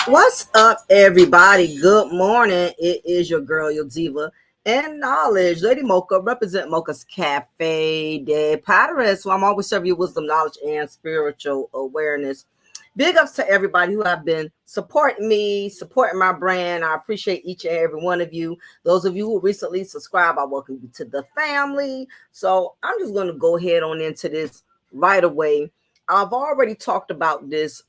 What's up, everybody? Good morning. It is your girl, your diva, and knowledge, Lady Mocha. Represent Mocha's Cafe de Paris. So I'm always serving you wisdom, knowledge, and spiritual awareness. Big ups to everybody who have been supporting me, supporting my brand. I appreciate each and every one of you. Those of you who recently subscribed, I welcome you to the family. So I'm just going to go ahead on into this right away. I've already talked about this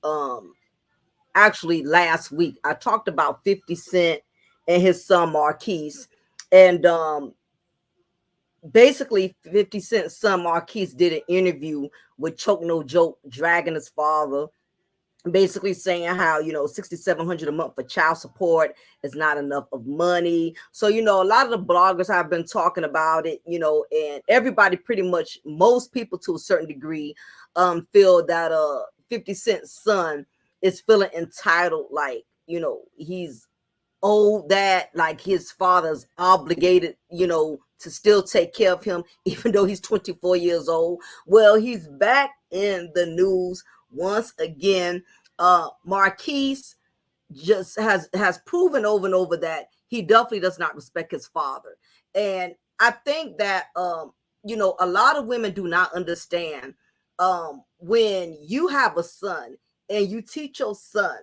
actually last week. I talked about 50 Cent and his son Marquise. And basically 50 Cent's son Marquise did an interview with Choke No Joke, dragging his father, basically saying how 6,700 a month for child support is not enough of money. So a lot of the bloggers have been talking about it, and everybody, pretty much most people to a certain degree, feel that 50 Cent's son is feeling entitled, like he's owed, that like his father's obligated to still take care of him even though he's 24 years old. Well, he's back in the news once again. Marquise just has proven over and over that he definitely does not respect his father. And I think that a lot of women do not understand, when you have a son and you teach your son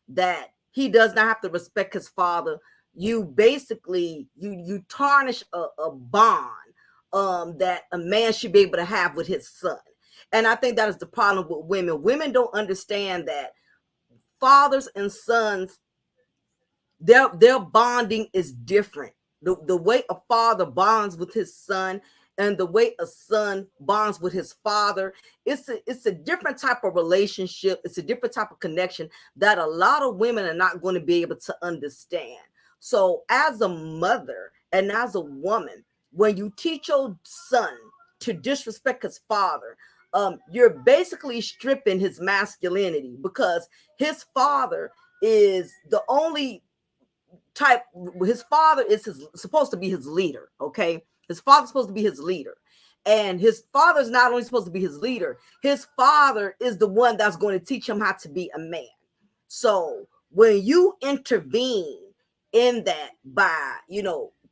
that he does not have to respect his father, you basically you tarnish a bond that a man should be able to have with his son. And I think that is the problem with women. Women don't understand that fathers and sons, their bonding is different. The way a father bonds with his son and the way a son bonds with his father, it's a different type of relationship. It's a different type of connection that a lot of women are not going to be able to understand. So as a mother and as a woman, when you teach your son to disrespect his father, you're basically stripping his masculinity, because his father is the only type. His father is supposed to be his leader. Okay, his father's supposed to be his leader, and his father is not only supposed to be his leader, his father is the one that's going to teach him how to be a man. So when you intervene in that by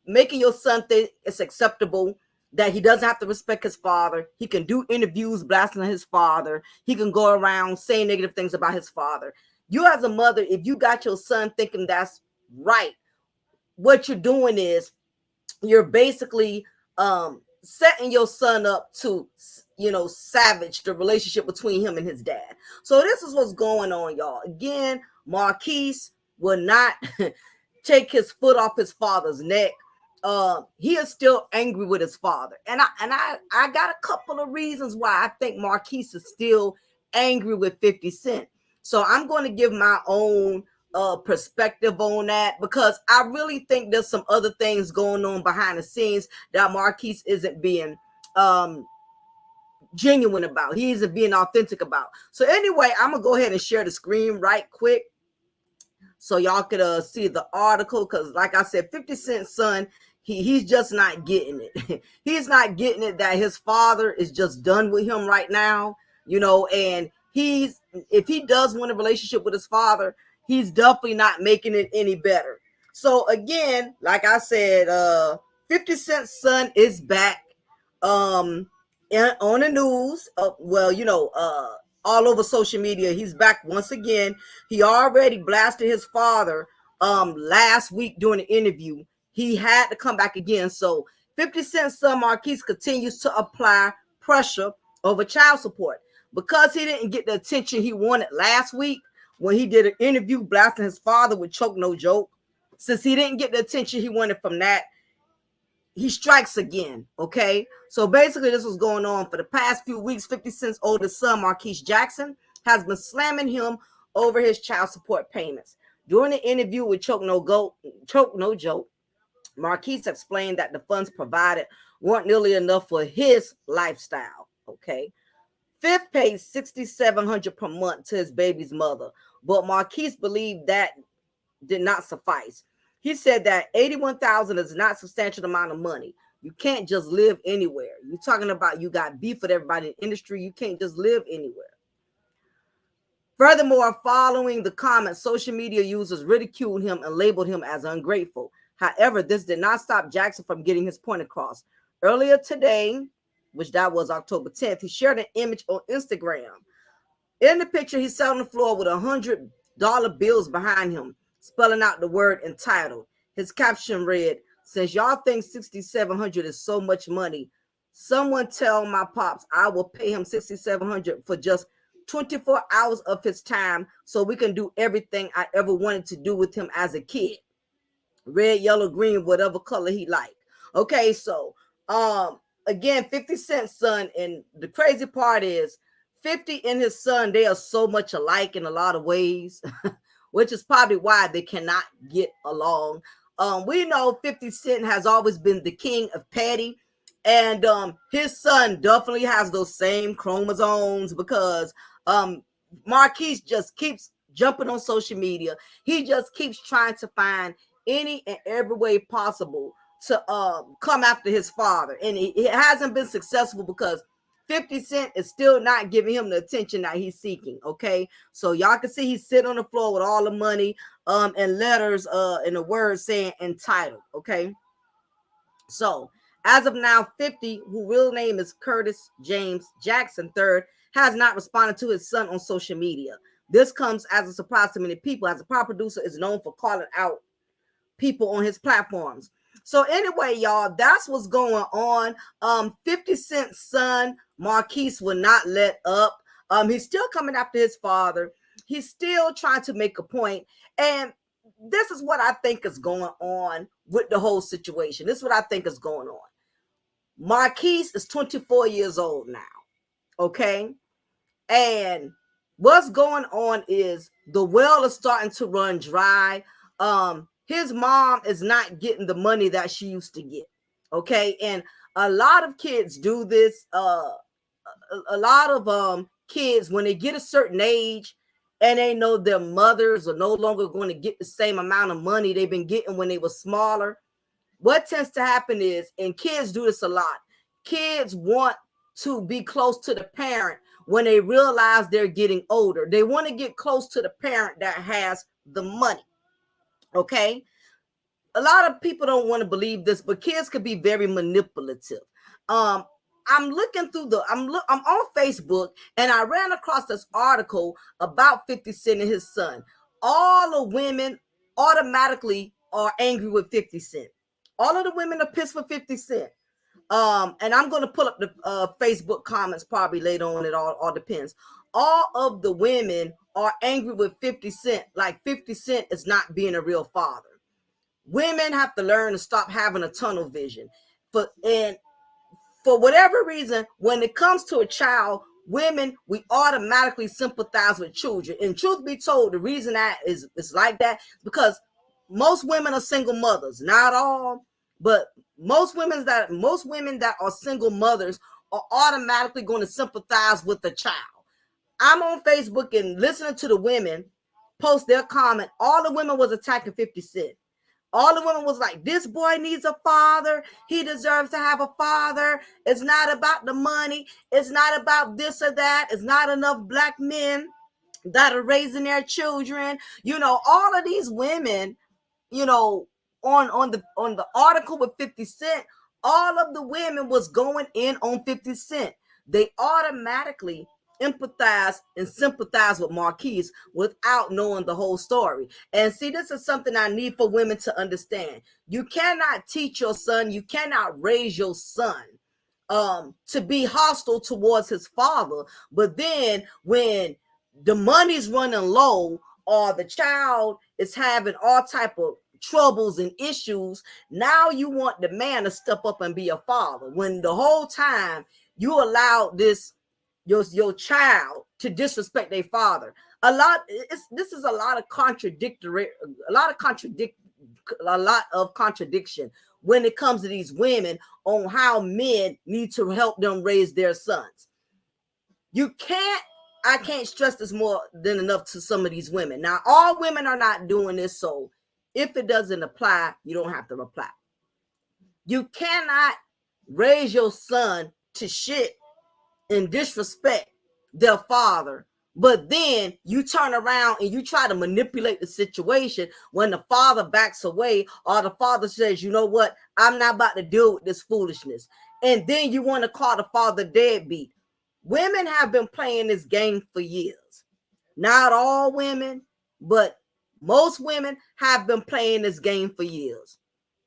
making your son think it's acceptable that he doesn't have to respect his father, he can do interviews blasting his father, he can go around saying negative things about his father. You as a mother, if you got your son thinking that's right, what you're doing is you're basically setting your son up to savage the relationship between him and his dad. So this is what's going on, y'all. Again, Marquise will not take his foot off his father's neck. He is still angry with his father, and I got a couple of reasons why I think Marquise is still angry with 50 Cent. So I'm going to give my own perspective on that, because I really think there's some other things going on behind the scenes that Marquise isn't being genuine about. He isn't being authentic about. So anyway, I'm gonna go ahead and share the screen right quick so y'all could see the article, because like I said, 50 Cent's son, he's just not getting it. He's not getting it that his father is just done with him right now, and if he does want a relationship with his father, he's definitely not making it any better. So again, like I said, 50 Cent's son is back um on the news. All over social media. He's back once again. He already blasted his father last week during the interview. He had to come back again. So 50 Cent's son Marquise continues to apply pressure over child support, because he didn't get the attention he wanted last week when he did an interview blasting his father with Choke No Joke. Since he didn't get the attention he wanted from that, he strikes again. Okay, so basically this was going on for the past few weeks. 50 Cent's oldest son, Marquise Jackson, has been slamming him over his child support payments. During the interview with Choke No Joke, Marquise explained that the funds provided weren't nearly enough for his lifestyle. Okay, Fifth pays $6,700 per month to his baby's mother, but Marquise believed that did not suffice. He said that 81,000 is not a substantial amount of money. You can't just live anywhere. You're talking about you got beef with everybody in the industry. You can't just live anywhere. Furthermore, following the comments, social media users ridiculed him and labeled him as ungrateful. However, this did not stop Jackson from getting his point across. Earlier today, which that was October 10th, he shared an image on Instagram. In the picture, he's sat on the floor with $100 bills behind him, spelling out the word entitled. His caption read, "Since y'all think 6,700 is so much money, someone tell my pops I will pay him 6,700 for just 24 hours of his time so we can do everything I ever wanted to do with him as a kid. Red, yellow, green, whatever color he liked." Okay, so again, 50 Cent's son, and the crazy part is 50 and his son, they are so much alike in a lot of ways, which is probably why they cannot get along. We know 50 Cent has always been the king of petty, and his son definitely has those same chromosomes because Marquise just keeps jumping on social media. He just keeps trying to find any and every way possible to come after his father, and it hasn't been successful because 50 Cent is still not giving him the attention that he's seeking. Okay, so y'all can see he's sitting on the floor with all the money and letters in the word saying entitled. Okay, so as of now, 50, whose real name is Curtis James Jackson III, has not responded to his son on social media. This comes as a surprise to many people, as the pop producer is known for calling out people on his platforms. So anyway, y'all, that's what's going on. 50 Cent's son, Marquise, will not let up. He's still coming after his father. He's still trying to make a point. And this is what I think is going on with the whole situation. This is what I think is going on. Marquise is 24 years old now. Okay. And what's going on is the well is starting to run dry. His mom is not getting the money that she used to get. Okay. And a lot of kids do this. A lot of kids, when they get a certain age and they know their mothers are no longer going to get the same amount of money they've been getting when they were smaller, what tends to happen is, and kids do this a lot, kids want to be close to the parent when they realize they're getting older. They want to get close to the parent that has the money. Okay. A lot of people don't want to believe this, but kids could be very manipulative. I'm looking through I'm on Facebook, and I ran across this article about 50 Cent and his son. All the women automatically are angry with 50 Cent. All of the women are pissed for 50 Cent. And I'm going to pull up the Facebook comments probably later on. It all depends. All of the women are angry with 50 Cent, like 50 Cent is not being a real father. Women have to learn to stop having a tunnel vision. And for whatever reason, when it comes to a child, women, we automatically sympathize with children. And truth be told, the reason that is like that is because most women are single mothers. Not all, but most women that are single mothers are automatically going to sympathize with the child. I'm on Facebook and listening to the women post their comment. All the women was attacking 50 Cent. All the women was like, this boy needs a father. He deserves to have a father. It's not about the money. It's not about this or that. It's not enough black men that are raising their children. You know, all of these women, you know, on the article with 50 Cent, all of the women was going in on 50 Cent. They automatically empathize and sympathize with Marquise without knowing the whole story. And see, this is something I need for women to understand. You cannot teach your son, you cannot raise your son to be hostile towards his father. But then when the money's running low or the child is having all type of troubles and issues, now you want the man to step up and be a father, when the whole time you allowed this your child to disrespect their father. This is a lot of contradiction when it comes to these women on how men need to help them raise their sons. I can't stress this more than enough to some of these women. Now, all women are not doing this, so if it doesn't apply, you don't have to reply. You cannot raise your son to shit and disrespect their father But then you turn around and you try to manipulate the situation when the father backs away, or the father says, you know what, I'm not about to deal with this foolishness. And then you want to call the father deadbeat. Women have been playing this game for years. Not all women, but most women have been playing this game for years.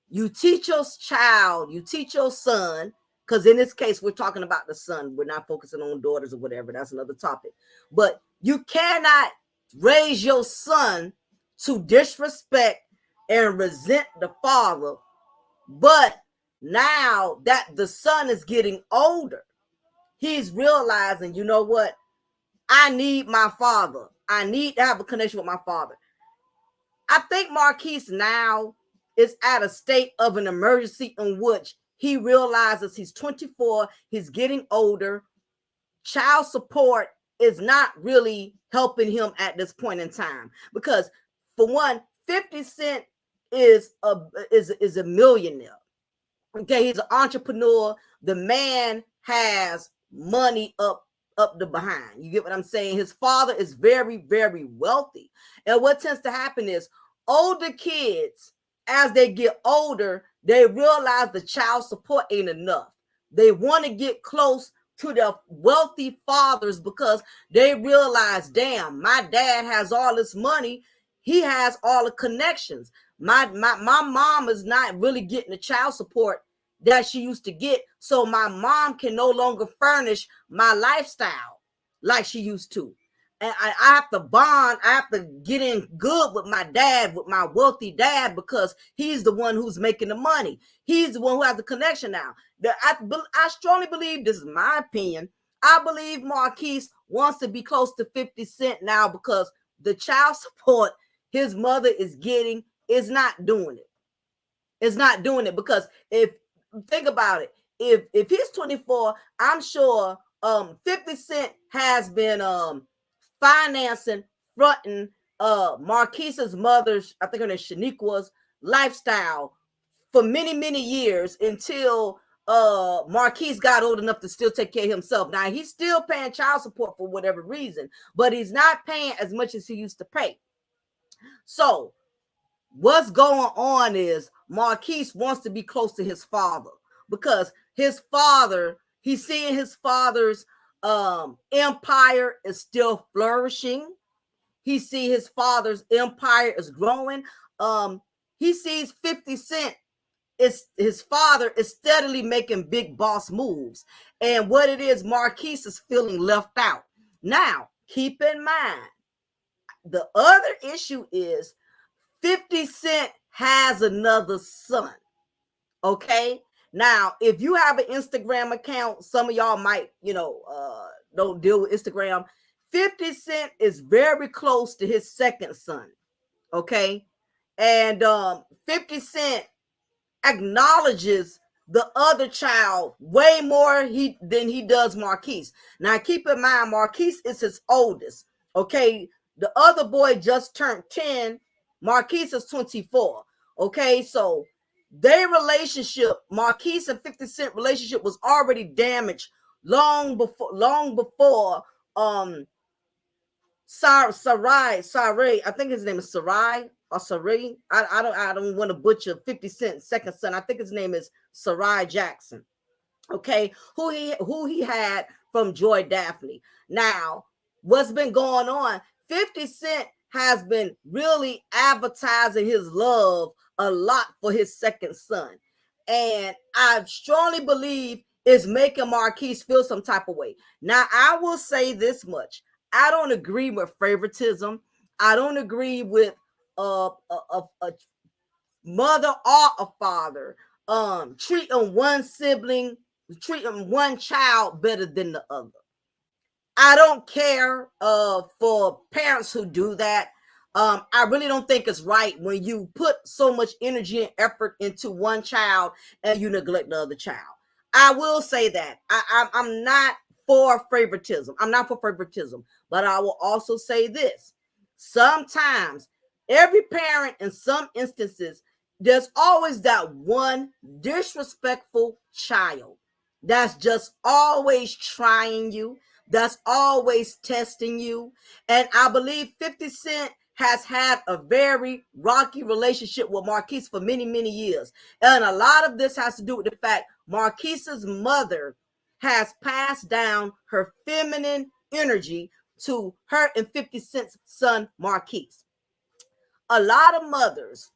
You teach your child, you teach your son, because in this case, we're talking about the son. We're not focusing on daughters or whatever. That's another topic. But you cannot raise your son to disrespect and resent the father. But now that the son is getting older, he's realizing, you know what? I need my father. I need to have a connection with my father. I think Marquise now is at a state of an emergency in which he realizes he's 24, he's getting older. Child support is not really helping him at this point in time because, for one, 50 Cent is a millionaire. Okay, he's an entrepreneur. The man has money up the behind. You get what I'm saying? His father is very, very wealthy. And what tends to happen is older kids, as they get older, they realize the child support ain't enough. They want to get close to their wealthy fathers because they realize, damn, my dad has all this money. He has all the connections. My mom is not really getting the child support that she used to get, so my mom can no longer furnish my lifestyle like she used to. And I have to bond, I have to get in good with my dad, with my wealthy dad, because he's the one who's making the money. He's the one who has the connection now. I strongly believe, this is my opinion, I believe Marquise wants to be close to 50 Cent now because the child support his mother is getting is not doing it. It's not doing it because if, think about it, if he's 24, I'm sure 50 Cent has been financing, fronting Marquise's mother's, I think her name Shaniqua's lifestyle for many, many years until Marquise got old enough to still take care of himself. Now he's still paying child support for whatever reason, but he's not paying as much as he used to pay. So what's going on is Marquise wants to be close to his father because his father, he's seeing his father's empire is still flourishing. He sees his father's empire is growing. He sees 50 Cent, his father is steadily making big boss moves. And what it is, Marquise is feeling left out. Now, keep in mind, the other issue is 50 Cent has another son. Okay. Now, if you have an Instagram account, some of y'all might, don't deal with Instagram. 50 Cent is very close to his second son. Okay. And 50 Cent acknowledges the other child way more than he does Marquise. Now, keep in mind, Marquise is his oldest. Okay. The other boy just turned 10. Marquise is 24. Okay. So their relationship, Marquise and 50 Cent relationship, was already damaged long before Sarai, I think his name is Sarai or Sarai. I don't want to butcher 50 Cent's second son. I think his name is Sarai Jackson. Okay, who he had from Joy Daphne. Now, what's been going on? 50 Cent has been really advertising his love a lot for his second son. And I strongly believe it's making Marquise feel some type of way. Now, I will say this much. I don't agree with favoritism. I don't agree with a mother or a father treating one child better than the other. I don't care for parents who do that. I really don't think it's right when you put so much energy and effort into one child and you neglect the other child. I will say that I'm not for favoritism. I'm not for favoritism, but I will also say this. Sometimes every parent, in some instances, there's always that one disrespectful child that's just always trying you, that's always testing you. And I believe 50 Cent has had a very rocky relationship with Marquise for many, many years. And a lot of this has to do with the fact Marquise's mother has passed down her feminine energy to her and 50 Cent's son, Marquise. A lot of mothers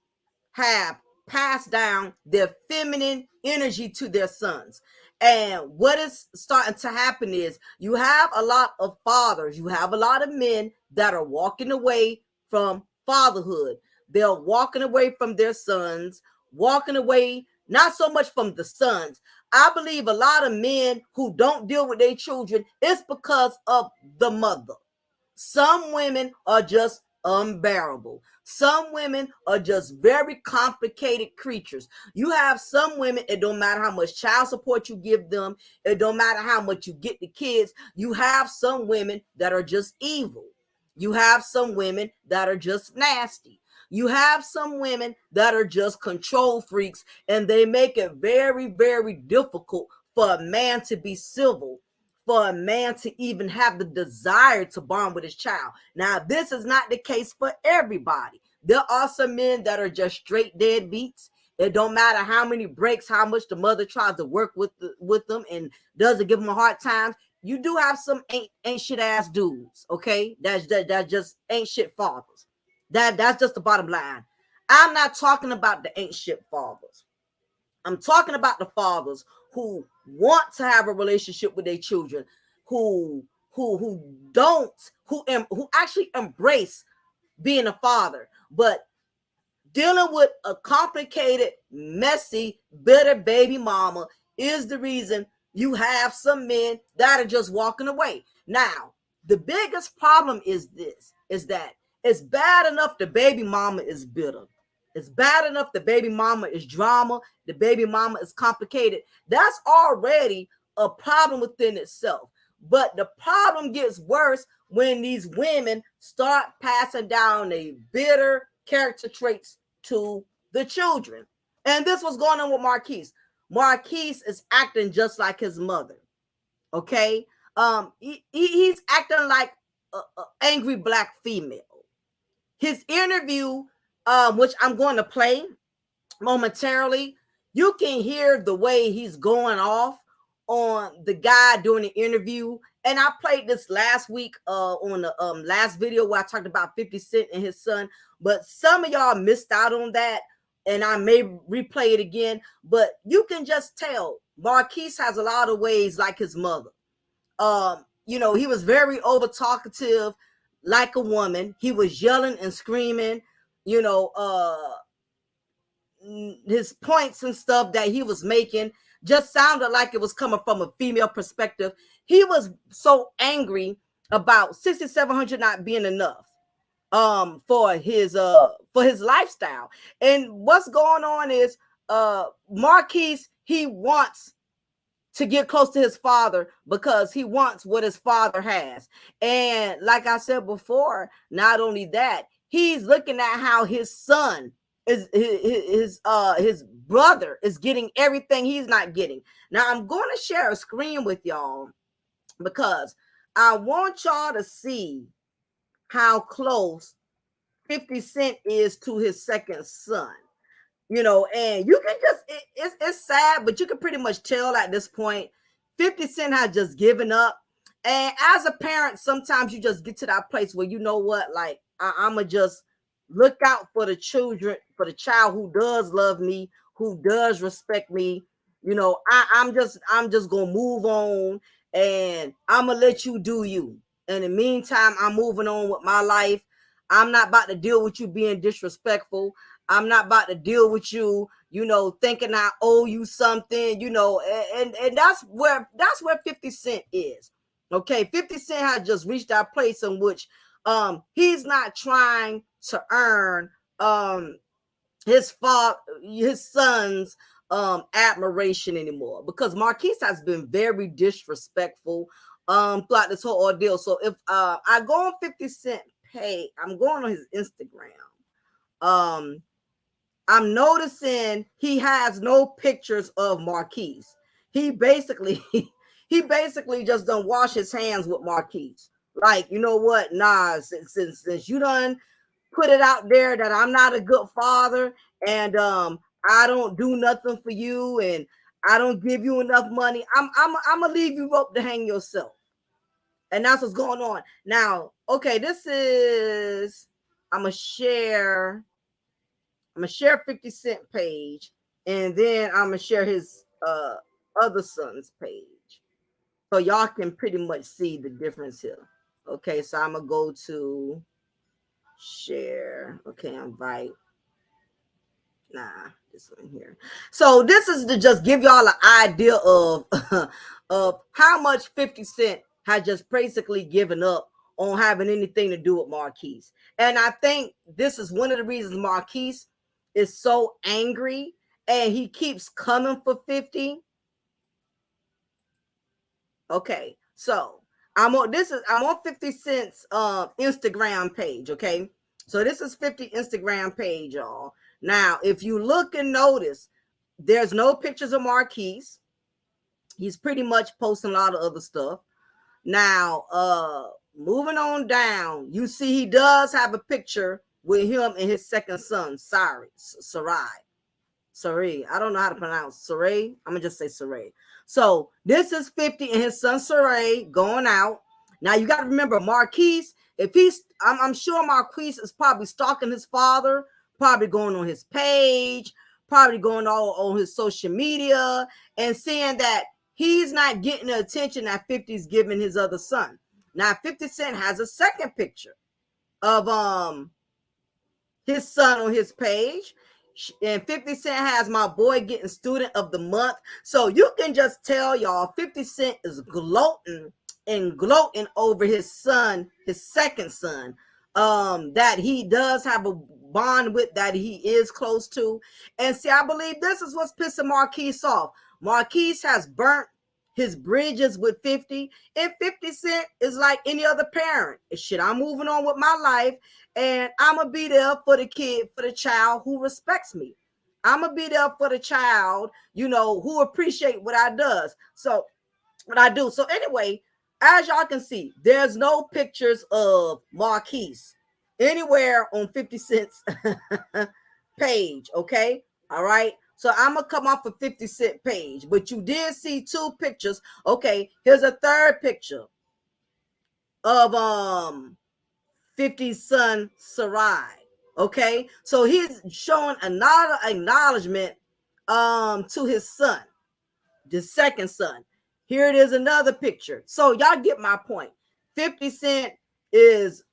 have passed down their feminine energy to their sons. And what is starting to happen is you have a lot of fathers, you have a lot of men that are walking away from fatherhood. They're walking away from their sons, walking away not so much from the sons. I believe a lot of men who don't deal with their children is because of the mother. Some women are just unbearable. Some women are just very complicated creatures. You have some women, it don't matter how much child support you give them, it don't matter how much you get the kids. You have some women that are just evil. You have some women that are just nasty. You have some women that are just control freaks, and they make it very, very difficult for a man to be civil, for a man to even have the desire to bond with his child. Now, this is not the case for everybody. There are some men that are just straight deadbeats. It don't matter how many breaks, how much the mother tries to work with them and doesn't give them a hard time. You do have some ain't shit ass dudes, okay? That just ain't shit fathers. That's just the bottom line. I'm not talking about the ain't shit fathers. I'm talking about the fathers who want to have a relationship with their children, who actually embrace being a father, but dealing with a complicated, messy, bitter baby mama is the reason you have some men that are just walking away. Now, the biggest problem is that it's bad enough the baby mama is bitter. It's bad enough the baby mama is drama, the baby mama is complicated. That's already a problem within itself. But the problem gets worse when these women start passing down a bitter character traits to the children. And this was going on with Marquise. Marquise is acting just like his mother. Okay. He's acting like an angry black female. His interview, which I'm going to play momentarily, you can hear the way he's going off on the guy during the interview. And I played this last week on the last video where I talked about 50 Cent and his son, but some of y'all missed out on that, and I may replay it again. But you can just tell Marquise has a lot of ways like his mother. He was very over talkative like a woman. He was yelling and screaming, his points and stuff that he was making just sounded like it was coming from a female perspective. He was so angry about 6,700 not being enough for his lifestyle. And what's going on is Marquise, he wants to get close to his father because he wants what his father has. And like I said before, not only that, he's looking at how his son is his brother is getting everything he's not getting. Now I'm going to share a screen with y'all because I want y'all to see how close 50 Cent is to his second son. And you can just it's sad, but you can pretty much tell at this point 50 Cent has just given up. And as a parent, sometimes you just get to that place where you know what, like I'ma just look out for the children, for the child who does love me, who does respect me. I'm just gonna move on, and I'm gonna let you do you. In the meantime, I'm moving on with my life. I'm not about to deal with you being disrespectful. I'm not about to deal with you, thinking I owe you something, and that's where 50 Cent is. Okay, 50 Cent has just reached that place in which he's not trying to earn his son's admiration anymore, because Marquise has been very disrespectful throughout this whole ordeal. So if I go on 50 Cent page, I'm going on his Instagram. I'm noticing he has no pictures of Marquise. He basically he basically just done wash his hands with Marquise. Like, you know what? Nah, since you done put it out there that I'm not a good father, and I don't do nothing for you, and I don't give you enough money, I'm gonna leave you up to hang yourself. And that's what's going on now. Okay, this is I'm gonna share 50 Cent page, and then I'm gonna share his other son's page, so y'all can pretty much see the difference here. Okay, so I'm gonna go to share. Okay, invite. Nah, this one here. So this is to just give y'all an idea of of how much 50 Cent has just basically given up on having anything to do with Marquise. And I think this is one of the reasons Marquise is so angry and he keeps coming for 50. Okay, so I'm on 50 Cent's Instagram page. Okay, so this is 50 Instagram page, y'all. Now, if you look and notice, there's no pictures of Marquise. He's pretty much posting a lot of other stuff. Now, moving on down, you see he does have a picture with him and his second son, Sarai. Sarai. I don't know how to pronounce Sarai. I'm gonna just say Sarai. So this is 50 and his son Sarai going out. Now you got to remember Marquise. If I'm sure Marquise is probably stalking his father, probably going on his page, probably going all on his social media and seeing that he's not getting the attention that 50's giving his other son. Now 50 Cent has a second picture of his son on his page, and 50 Cent has my boy getting student of the month. So you can just tell y'all 50 Cent is gloating over his son, his second son, that he does have a bond with, that he is close to. And see, I believe this is what's pissing Marquise off. Marquise has burnt his bridges with 50, and 50 Cent is like any other parent. Shit, I'm moving on with my life, and I'm gonna be there for the kid, for the child who respects me. I'm gonna be there for the child, who appreciate what I does. So what I do. So anyway, as y'all can see, there's no pictures of Marquise anywhere on 50 Cent's page. Okay, all right. So I'm gonna come off a 50 Cent page, but you did see two pictures. Okay, here's a third picture of 50's son Sarai. Okay, so he's showing another acknowledgement to his son, the second son. Here it is, another picture. So y'all get my point. 50 Cent is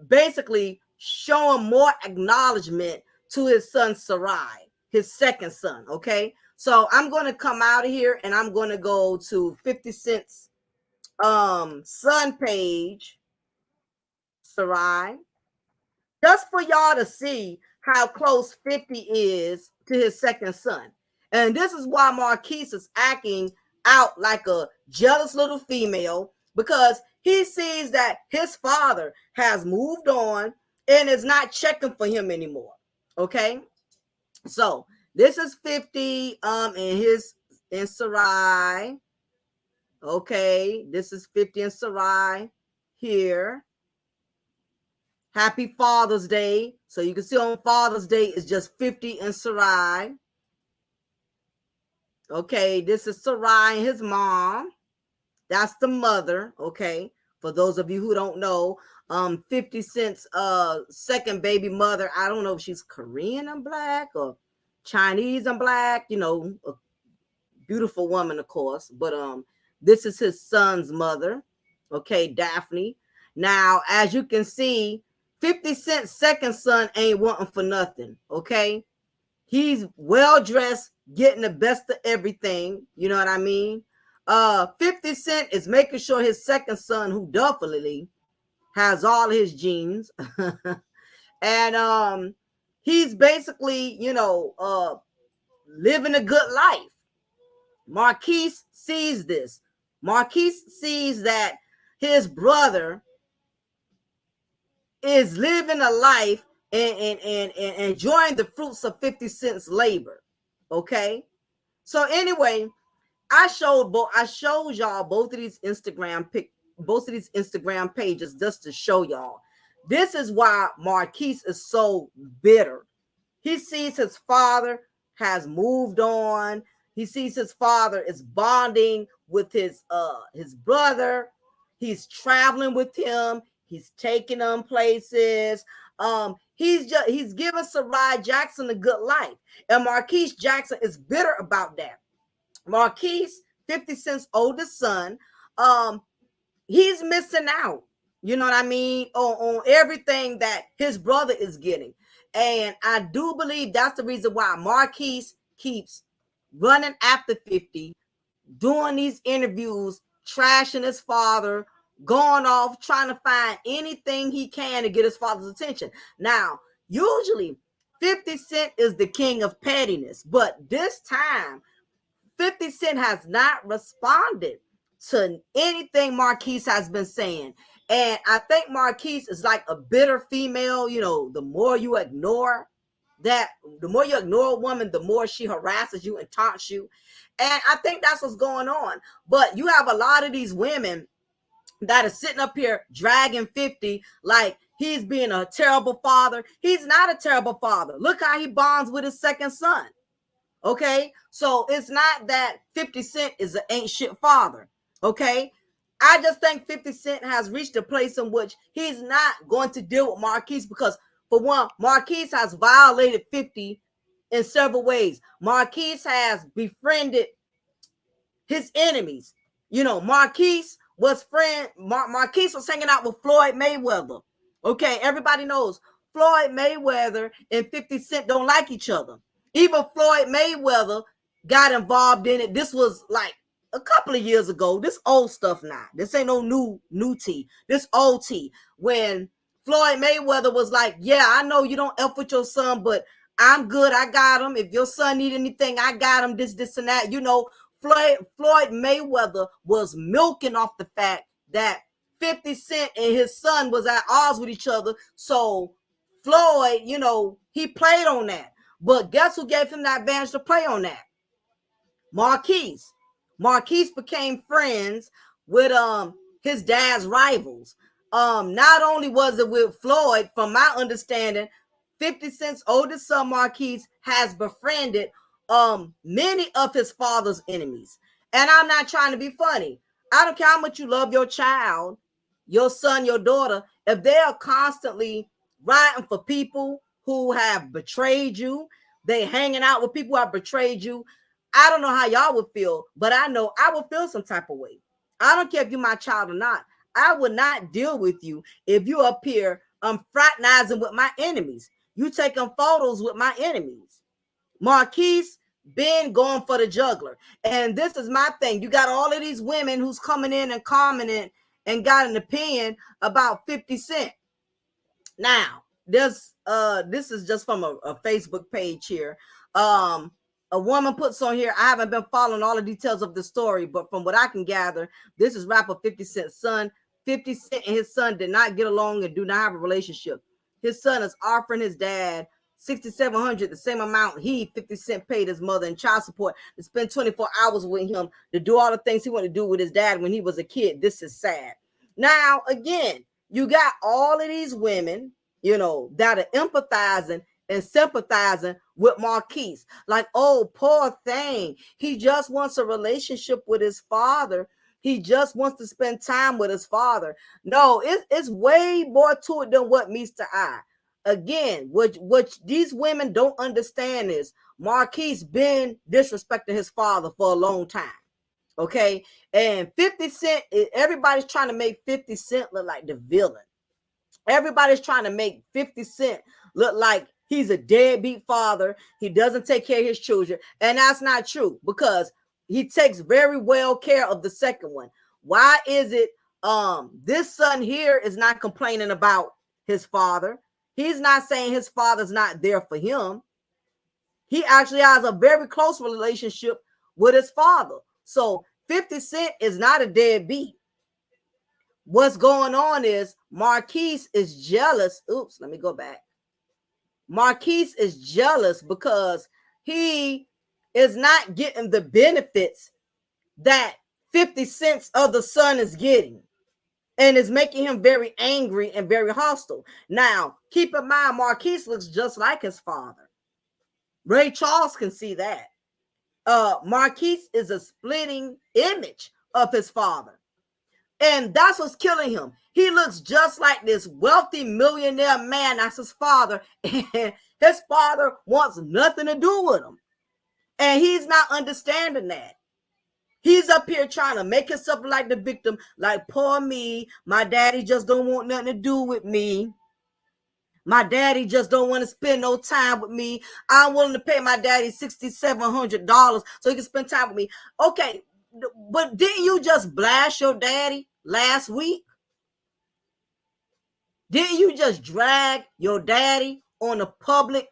basically showing more acknowledgement to his son Sarai, his second son. Okay, so I'm going to come out of here and I'm going to go to 50 Cent's son page, Sarai, just for y'all to see how close 50 is to his second son. And this is why Marquise is acting out like a jealous little female, because he sees that his father has moved on and is not checking for him anymore. Okay, so this is 50 in Sarai. Okay, this is 50 in Sarai here. Happy Father's Day. So you can see on Father's Day is just 50 in Sarai. Okay, this is Sarai and his mom. That's the mother. Okay, for those of you who don't know, 50 Cent's second baby mother, I don't know if she's Korean and black or Chinese and black, a beautiful woman, of course. But this is his son's mother. Okay, Daphne. Now, as you can see, 50 Cent's second son ain't wanting for nothing. Okay, he's well dressed, getting the best of everything. You know what I mean? 50 Cent is making sure his second son, who definitely has all his genes, and he's basically, living a good life. Marquise sees this. Marquise sees that his brother is living a life and enjoying the fruits of 50 Cent's labor. Okay, so anyway, I showed y'all both of these Instagram pages just to show y'all. This is why Marquise is so bitter. He sees his father has moved on. He sees his father is bonding with his brother. He's traveling with him. He's taking them places. He's giving Sarai Jackson a good life. And Marquise Jackson is bitter about that. Marquise, 50 Cent's oldest son, he's missing out. You know what I mean? On everything that his brother is getting. And I do believe that's the reason why Marquise keeps running after 50, doing these interviews, trashing his father, going off, trying to find anything he can to get his father's attention. Now, usually 50 Cent is the king of pettiness, but this time 50 Cent has not responded to anything Marquise has been saying. And I think Marquise is like a bitter female. You know, the more you ignore a woman, the more she harasses you and taunts you. And I think that's what's going on. But you have a lot of these women that are sitting up here dragging 50 like he's being a terrible father. He's not a terrible father. Look how he bonds with his second son. Okay, so it's not that 50 Cent is an ain't shit father. Okay, I just think 50 Cent has reached a place in which he's not going to deal with Marquise because, for one, Marquise has violated 50 in several ways. Marquise has befriended his enemies. You know, Marquise was hanging out with Floyd Mayweather. Okay, everybody knows Floyd Mayweather and 50 Cent don't like each other. Even Floyd Mayweather got involved in it. This was like a couple of years ago. This old stuff now. This ain't no new tea. This old tea. When Floyd Mayweather was like, yeah, I know you don't F with your son, but I'm good. I got him. If your son need anything, I got him. This, and that. You know, Floyd Mayweather was milking off the fact that 50 Cent and his son was at odds with each other. So Floyd, you know, he played on that. But guess who gave him the advantage to play on that? Marquise. Marquise became friends with his dad's rivals. Not only was it with Floyd, from my understanding, 50 Cent's oldest son Marquise has befriended many of his father's enemies. And I'm not trying to be funny. I don't care how much you love your child, your son, your daughter, if they are constantly writing for people who have betrayed you, they hanging out with people who have betrayed you. I don't know how y'all would feel, but I know I would feel some type of way. I don't care if you're my child or not. I would not deal with you if you up here fraternizing with my enemies. You taking photos with my enemies. Marquise been going for the juggler. And this is my thing. You got all of these women who's coming in and commenting and got an opinion about 50 Cent. Now, this is just from a Facebook page here. A woman puts on here, I haven't been following all the details of the story, but from what I can gather, this is rapper 50 Cent's son. 50 Cent and his son did not get along and do not have a relationship. His son is offering his dad $6,700, the same amount 50 Cent paid his mother in child support, to spend 24 hours with him, to do all the things he wanted to do with his dad when he was a kid. This is sad. Now, again, you got all of these women, you know, that are empathizing and sympathizing with Marquise. Like, oh, poor thing. He just wants a relationship with his father. He just wants to spend time with his father. No, it's way more to it than what meets the eye. Again, what these women don't understand is Marquise been disrespecting his father for a long time. Okay, and 50 Cent, everybody's trying to make 50 Cent look like the villain. Everybody's trying to make 50 Cent look like he's a deadbeat father. He doesn't take care of his children. And that's not true, because he takes very well care of the second one. Why is it this son here is not complaining about his father? He's not saying his father's not there for him. He actually has a very close relationship with his father. So 50 Cent is not a deadbeat. What's going on is Marquise is jealous. Oops, let me go back. Marquise is jealous because he is not getting the benefits that 50 cents of the son is getting, and it's making him very angry and very hostile. Now, keep in mind, Marquise looks just like his father. Ray Charles can see that. Marquise is a splitting image of his father. And that's what's killing him. He looks just like this wealthy millionaire man. That's his father. And his father wants nothing to do with him. And he's not understanding that. He's up here trying to make himself like the victim, like, poor me. My daddy just don't want nothing to do with me. My daddy just don't want to spend no time with me. I'm willing to pay my daddy $6,700 so he can spend time with me. Okay, but didn't you just blast your daddy last week? Didn't you just drag your daddy on a public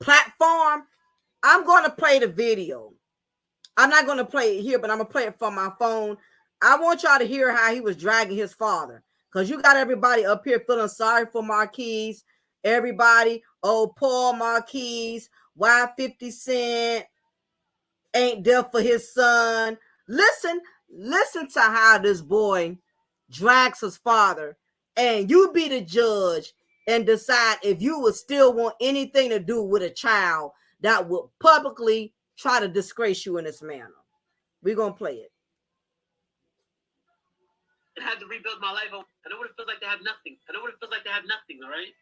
platform? I'm going to play the video. I'm not going to play it here, but I'm going to play it from my phone. I want y'all to hear how he was dragging his father, because you got everybody up here feeling sorry for Marquise. Everybody, oh, poor Marquise. Why 50 Cent ain't there for his son? Listen to how this boy drags his father, and you be the judge and decide if you would still want anything to do with a child that would publicly try to disgrace you in this manner. We're going to play it. I had to rebuild my life. I know what it feels like to have nothing. All right?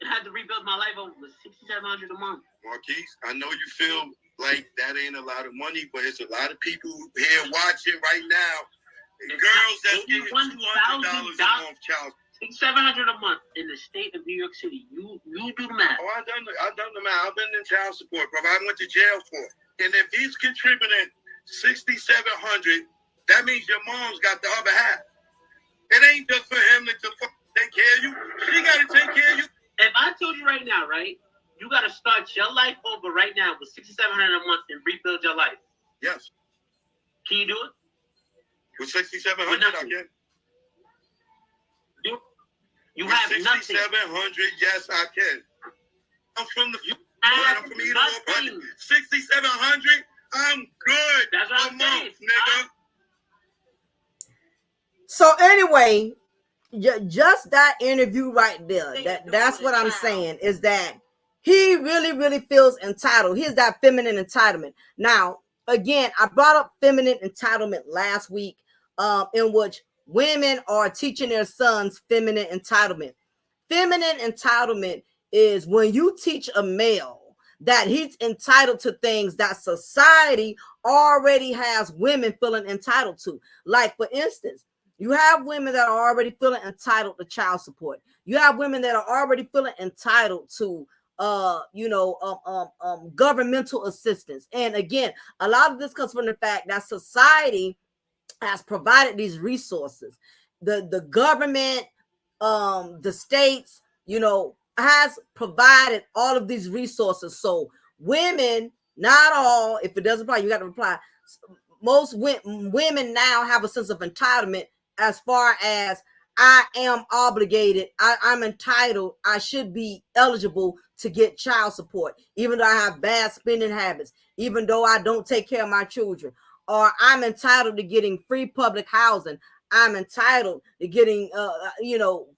I had to rebuild my life over $6,700 a month. Marquise, I know you feel like that ain't a lot of money, but it's a lot of people here watching right now. Girls that's getting $200 a month child. $600-700 a month in the state of New York City. You do the math. Oh, I've done the math. I've been in child support, bro. I went to jail for it. And if he's contributing $6,700, that means your mom's got the other half. It ain't just for him to take care of you. She got to take care of you. If I told you right now, right, you got to start your life over right now with $6,700 a month and rebuild your life. Yes. Can you do it? With $6,700, I can. You have nothing. $6,700, yes, I can. I'm from the I'm from Edo, $6,700, I'm good. That's what I'm saying, nigga. So anyway, just that interview right there, that's what I'm saying, is that he really feels entitled. He's that feminine entitlement. Now, again, I brought up feminine entitlement last week, in which women are teaching their sons feminine entitlement. Feminine entitlement is when you teach a male that he's entitled to things that society already has women feeling entitled to. Like, for instance, you have women that are already feeling entitled to child support. You have women that are already feeling entitled to governmental assistance. And again, a lot of this comes from the fact that society has provided these resources. The government, the states, has provided all of these resources. So women, not all, if it doesn't apply, you got to reply. Most women now have a sense of entitlement, as far as I am obligated, I'm entitled, I should be eligible to get child support, even though I have bad spending habits, even though I don't take care of my children, or I'm entitled to getting free public housing. I'm entitled to getting,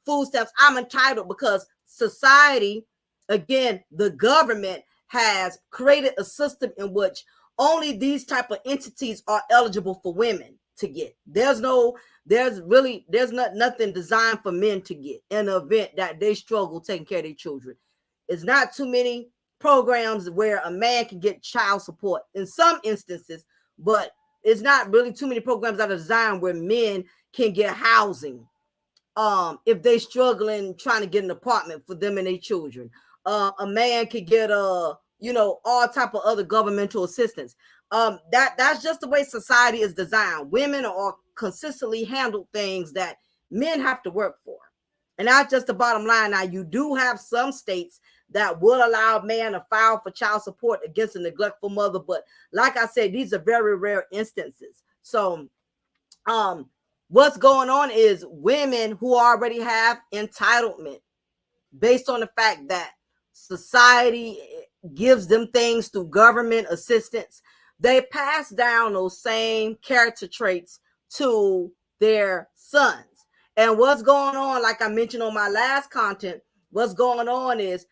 food stamps. I'm entitled because society, again, the government has created a system in which only these type of entities are eligible for women to get. There's nothing designed for men to get in the event that they struggle taking care of their children. It's not too many programs where a man can get child support in some instances, but it's not really too many programs that are designed where men can get housing if they struggling trying to get an apartment for them and their children. A man could get all type of other governmental assistance. That's just the way society is designed. Women are consistently handled things that men have to work for. And that's just the bottom line. Now, you do have some states that will allow a man to file for child support against a neglectful mother. But like I said, these are very rare instances. So what's going on is women who already have entitlement based on the fact that society gives them things through government assistance, they pass down those same character traits to their sons. And what's going on, like I mentioned on my last content, what's going on is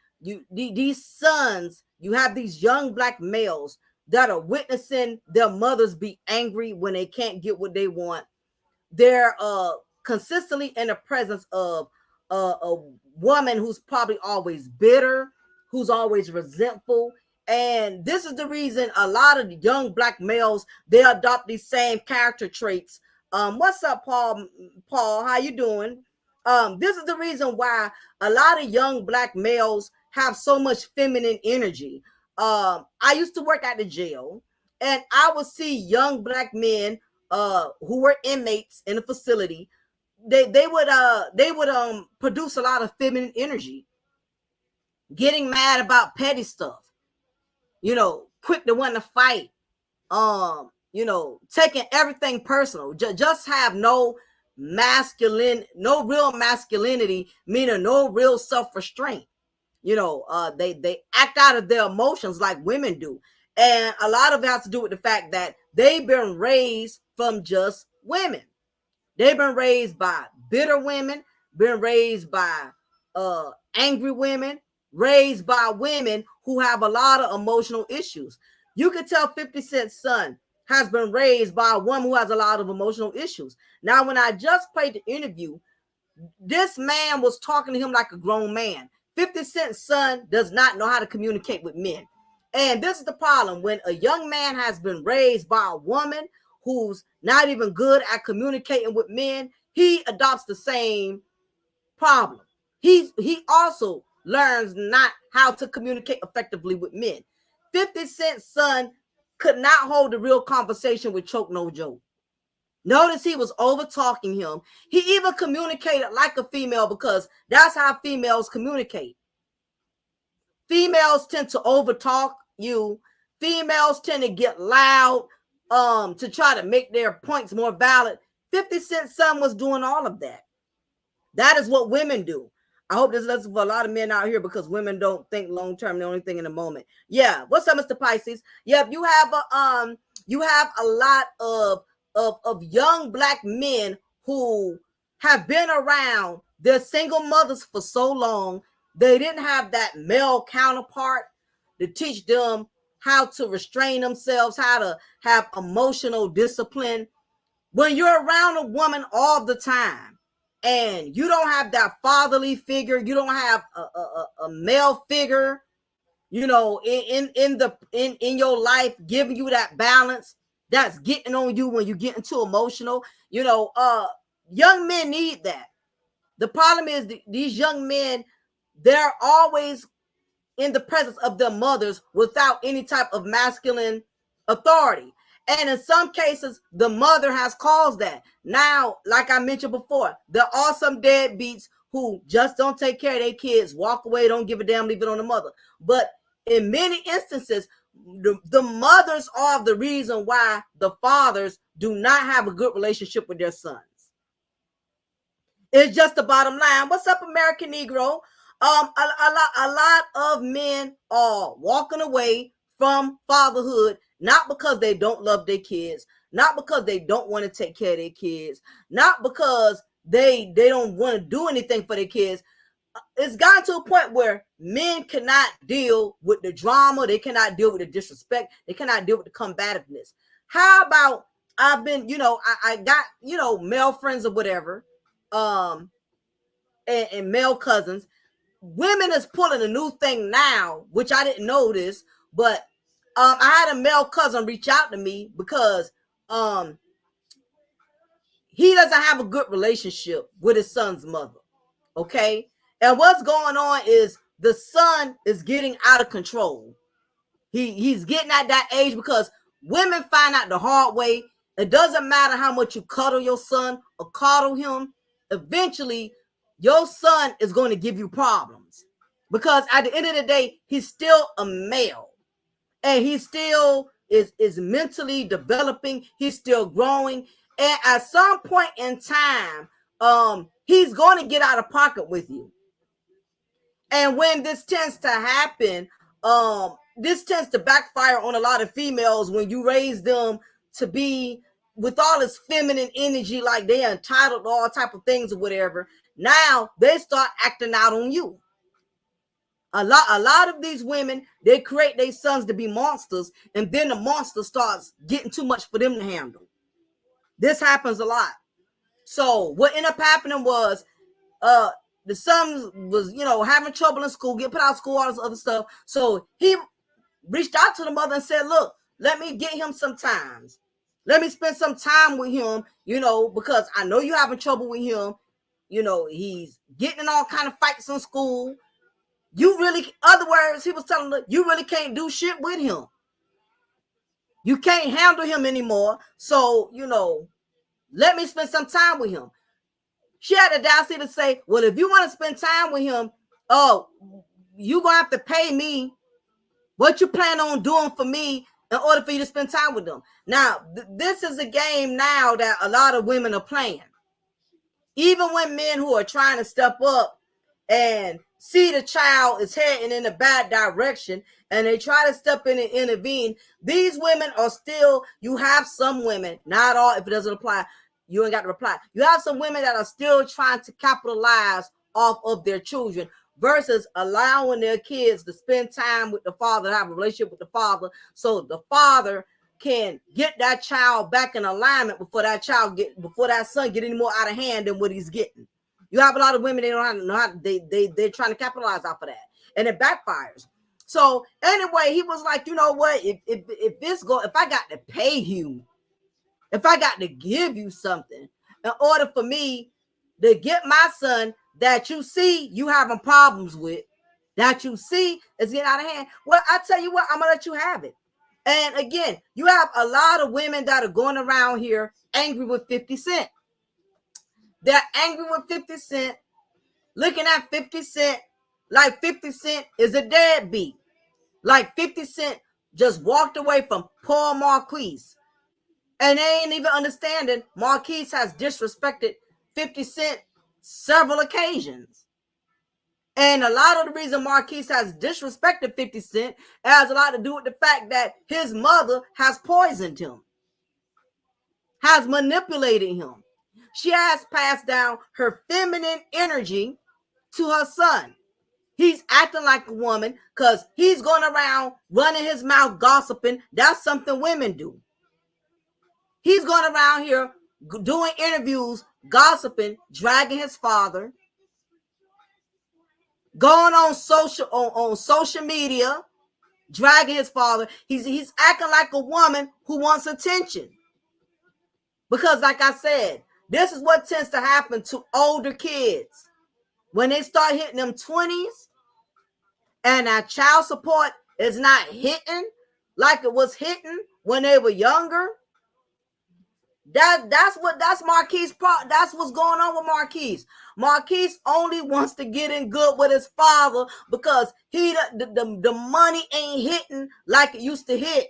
these sons, you have these young black males that are witnessing their mothers be angry when they can't get what they want. They're consistently in the presence of a woman who's probably always bitter, who's always resentful. And this is the reason a lot of the young black males, they adopt these same character traits. What's up, Paul? Paul, how you doing? This is the reason why a lot of young black males have so much feminine energy. I used to work at the jail, and I would see young black men who were inmates in the facility. They would produce a lot of feminine energy, getting mad about petty stuff, quick to want to fight, taking everything personal, just have no real masculinity, meaning no real self-restraint. They act out of their emotions like women do. And a lot of it has to do with the fact that they've been raised from just women. They've been raised by bitter women, been raised by angry women, raised by women who have a lot of emotional issues. You can tell 50 Cent's son has been raised by a woman who has a lot of emotional issues. Now, when I just played the interview, this man was talking to him like a grown man. 50 Cent's son does not know how to communicate with men. And this is the problem. When a young man has been raised by a woman who's not even good at communicating with men, he adopts the same problem. He also learns not how to communicate effectively with men. 50 Cent's son could not hold a real conversation with Choke No Joke. Notice he was over talking him. He even communicated like a female because that's how females communicate. Females tend to overtalk you. Females tend to get loud to try to make their points more valid. 50 Cent's son was doing all of that. That is what women do. I hope there's less for a lot of men out here because women don't think long term. They only think in the moment. Yeah. What's up, Mr. Pisces? Yep. You have a lot of young black men who have been around their single mothers for so long. They didn't have that male counterpart to teach them how to restrain themselves, how to have emotional discipline. When you're around a woman all the time and you don't have that fatherly figure, you don't have a male figure, in your life giving you that balance, that's getting on you when you get too emotional. Young men need that. The problem is these young men, they're always in the presence of their mothers without any type of masculine authority. And in some cases, the mother has caused that. Now, like I mentioned before, there are some deadbeats who just don't take care of their kids, walk away, don't give a damn, leave it on the mother. But in many instances, the mothers are the reason why the fathers do not have a good relationship with their sons. It's just the bottom line. What's up, American Negro? A lot of men are walking away from fatherhood, not because they don't love their kids, not because they don't want to take care of their kids, not because they don't want to do anything for their kids. It's gotten to a point where men cannot deal with the drama. They cannot deal with the disrespect. They cannot deal with the combativeness. How about I've been, I got, male friends or whatever, and male cousins. Women is pulling a new thing now, which I didn't know this, but I had a male cousin reach out to me because he doesn't have a good relationship with his son's mother. Okay. And what's going on is the son is getting out of control. He's getting at that age because women find out the hard way. It doesn't matter how much you cuddle your son or coddle him. Eventually, your son is going to give you problems because at the end of the day, he's still a male and he still is mentally developing. He's still growing. And at some point in time, he's going to get out of pocket with you. And when this tends to happen, this tends to backfire on a lot of females when you raise them to be with all this feminine energy, like they're entitled to all type of things or whatever. Now they start acting out on you. A lot of these women, they create their sons to be monsters, and then the monster starts getting too much for them to handle. This happens a lot. So what ended up happening was the son was, having trouble in school, get put out of school, all this other stuff. So he reached out to the mother and said, look, let me get him some times. Let me spend some time with him, because I know you're having trouble with him. He's getting in all kind of fights in school. You really, other words, he was telling her, you really can't do shit with him. You can't handle him anymore. So, let me spend some time with him. She had the audacity to say, well, if you want to spend time with him, you're going to have to pay me what you plan on doing for me in order for you to spend time with them. Now, this is a game now that a lot of women are playing. Even when men who are trying to step up and see the child is heading in a bad direction and they try to step in and intervene, these women are still, you have some women, not all, if it doesn't apply, you ain't got to reply. You have some women that are still trying to capitalize off of their children versus allowing their kids to spend time with the father, have a relationship with the father, so the father can get that child back in alignment before that son get any more out of hand than what he's getting. You have a lot of women, they don't know how they're trying to capitalize off of that, and it backfires. So anyway, he was like, you know what, if I got to pay you, if I got to give you something in order for me to get my son that you see you having problems with, that you see is getting out of hand, well, I tell you what, I'm gonna let you have it. And again, you have a lot of women that are going around here angry with 50 Cent. They're angry with 50 Cent, looking at 50 Cent like 50 Cent is a deadbeat. Like 50 Cent just walked away from poor Marquise. And they ain't even understanding Marquise has disrespected 50 Cent several occasions. And a lot of the reason Marquise has disrespected 50 Cent has a lot to do with the fact that his mother has poisoned him, has manipulated him. She has passed down her feminine energy to her son. He's acting like a woman because he's going around running his mouth gossiping. That's something women do. He's going around here doing interviews, gossiping, dragging his father, going on social media, dragging his father. He's acting like a woman who wants attention. Because like I said, this is what tends to happen to older kids. When they start hitting them 20s and that child support is not hitting like it was hitting when they were younger, that's Marquise. That's what's going on with Marquise. Marquise only wants to get in good with his father because the money ain't hitting like it used to hit.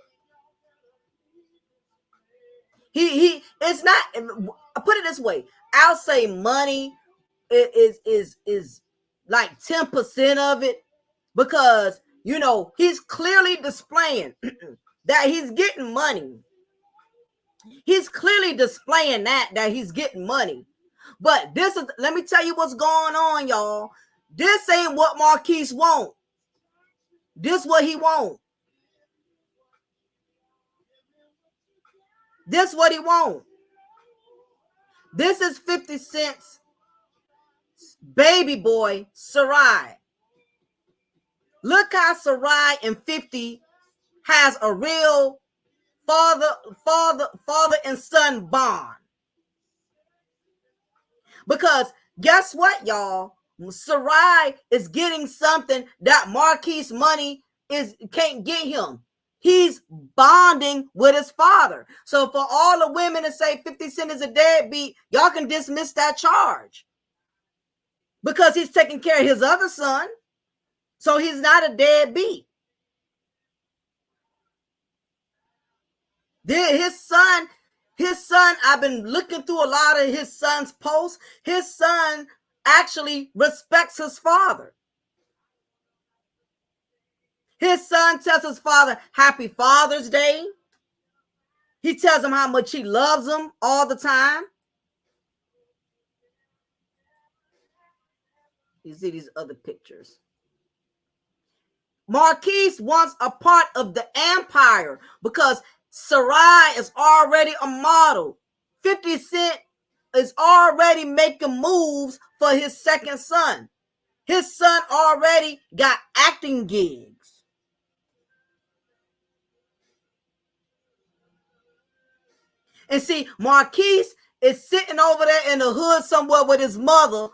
It's not. I put it this way. I'll say money is like 10% of it because he's clearly displaying that he's getting money. He's clearly displaying that he's getting money. But let me tell you what's going on, y'all. This ain't what Marquise want. This what he want. This what he want. This is 50 Cent's baby boy, Sarai. Look how Sarai and 50 has a real father and son bond. Because guess what, y'all? Sarai is getting something that Marquise money can't get him. He's bonding with his father. So for all the women to say 50 Cent is a deadbeat, y'all can dismiss that charge. Because he's taking care of his other son. So he's not a deadbeat. His son, I've been looking through a lot of his son's posts. His son actually respects his father. His son tells his father, Happy Father's Day. He tells him how much he loves him all the time. You see these other pictures. Marquise wants a part of the empire because Sarai is already a model. 50 Cent is already making moves for his second son. His son already got acting gigs. And see, Marquise is sitting over there in the hood somewhere with his mother,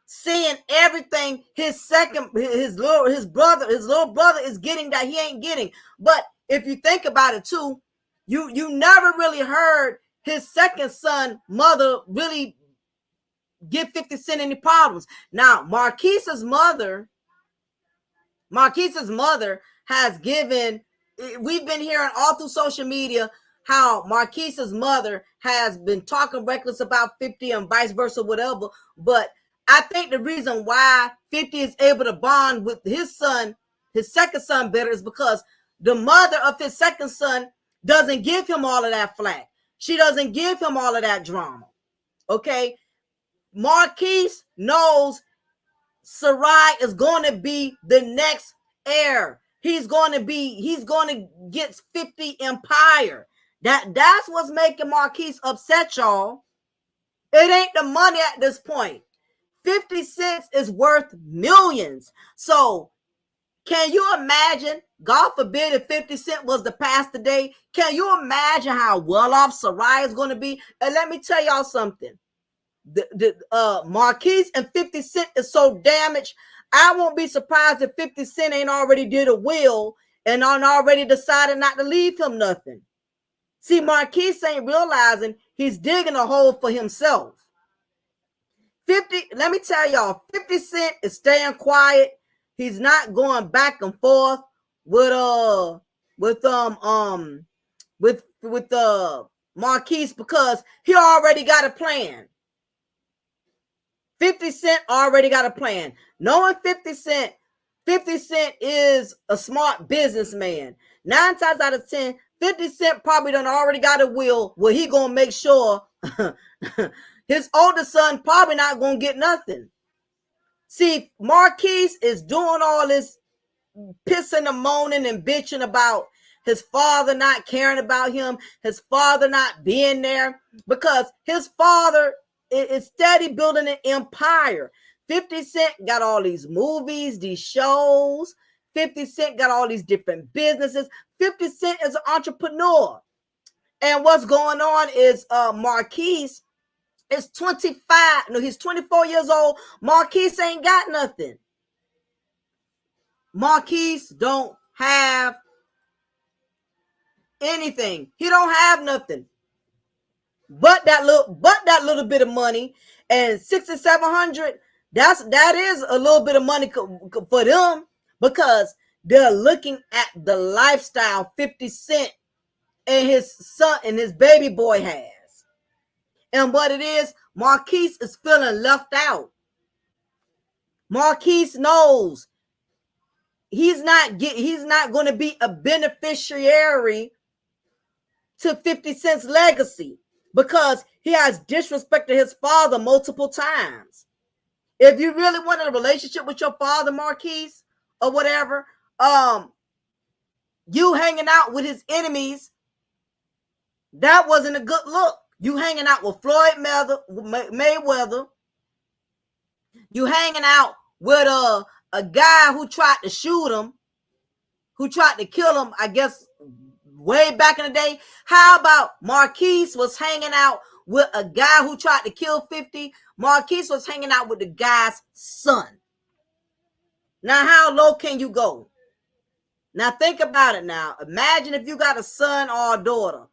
seeing everything his little brother is getting that he ain't getting. But if you think about it too, you never really heard his second son mother really give 50 Cent any problems. Now, Marquise's mother has given, we've been hearing all through social media how Marquise's mother has been talking reckless about 50 and vice versa, whatever. But I think the reason why 50 is able to bond with his son, his second son, better is because the mother of his second son doesn't give him all of that flack. She doesn't give him all of that drama. Okay? Marquise knows Sarai is going to be the next heir. He's going to get 50 empire. That's what's making Marquise upset, y'all. It ain't the money at this point. 50 cents is worth millions. So can you imagine, God forbid, if 50 Cent was to pass today, can you imagine how well off Sarai is going to be? And let me tell y'all something. Marquise and 50 Cent is so damaged. I won't be surprised if 50 Cent ain't already did a will and already decided not to leave him nothing. See, Marquise ain't realizing he's digging a hole for himself. 50, let me tell y'all, 50 Cent is staying quiet. He's not going back and forth with Marquise because he already got a plan. 50 Cent already got a plan. Knowing 50 Cent is a smart businessman. 9 times out of 10, 50 Cent probably done already got a will where he gonna make sure his older son probably not gonna get nothing. See, Marquise is doing all this pissing and moaning and bitching about his father not caring about him, his father not being there, because his father is steady building an empire. 50 Cent got all these movies, these shows. 50 Cent got all these different businesses. 50 Cent is an entrepreneur. And what's going on is Marquise is 25. No, he's 24 years old. Marquise ain't got nothing. Marquise don't have anything. He don't have nothing but that little bit of money. And 6,700, that is a little bit of money for them, because they're looking at the lifestyle 50 Cent and his son and his baby boy has. And what it is, Marquise is feeling left out. Marquise knows he's not going to be a beneficiary to 50 Cent's legacy because he has disrespected his father multiple times. If you really wanted a relationship with your father, Marquise, or whatever, you hanging out with his enemies, that wasn't a good look. You hanging out with Floyd Mayweather. You hanging out with a guy who tried to shoot him, who tried to kill him, I guess, way back in the day. How about Marquise was hanging out with a guy who tried to kill 50? Marquise was hanging out with the guy's son. Now, how low can you go? Now, think about it now. Imagine if you got a son or a daughter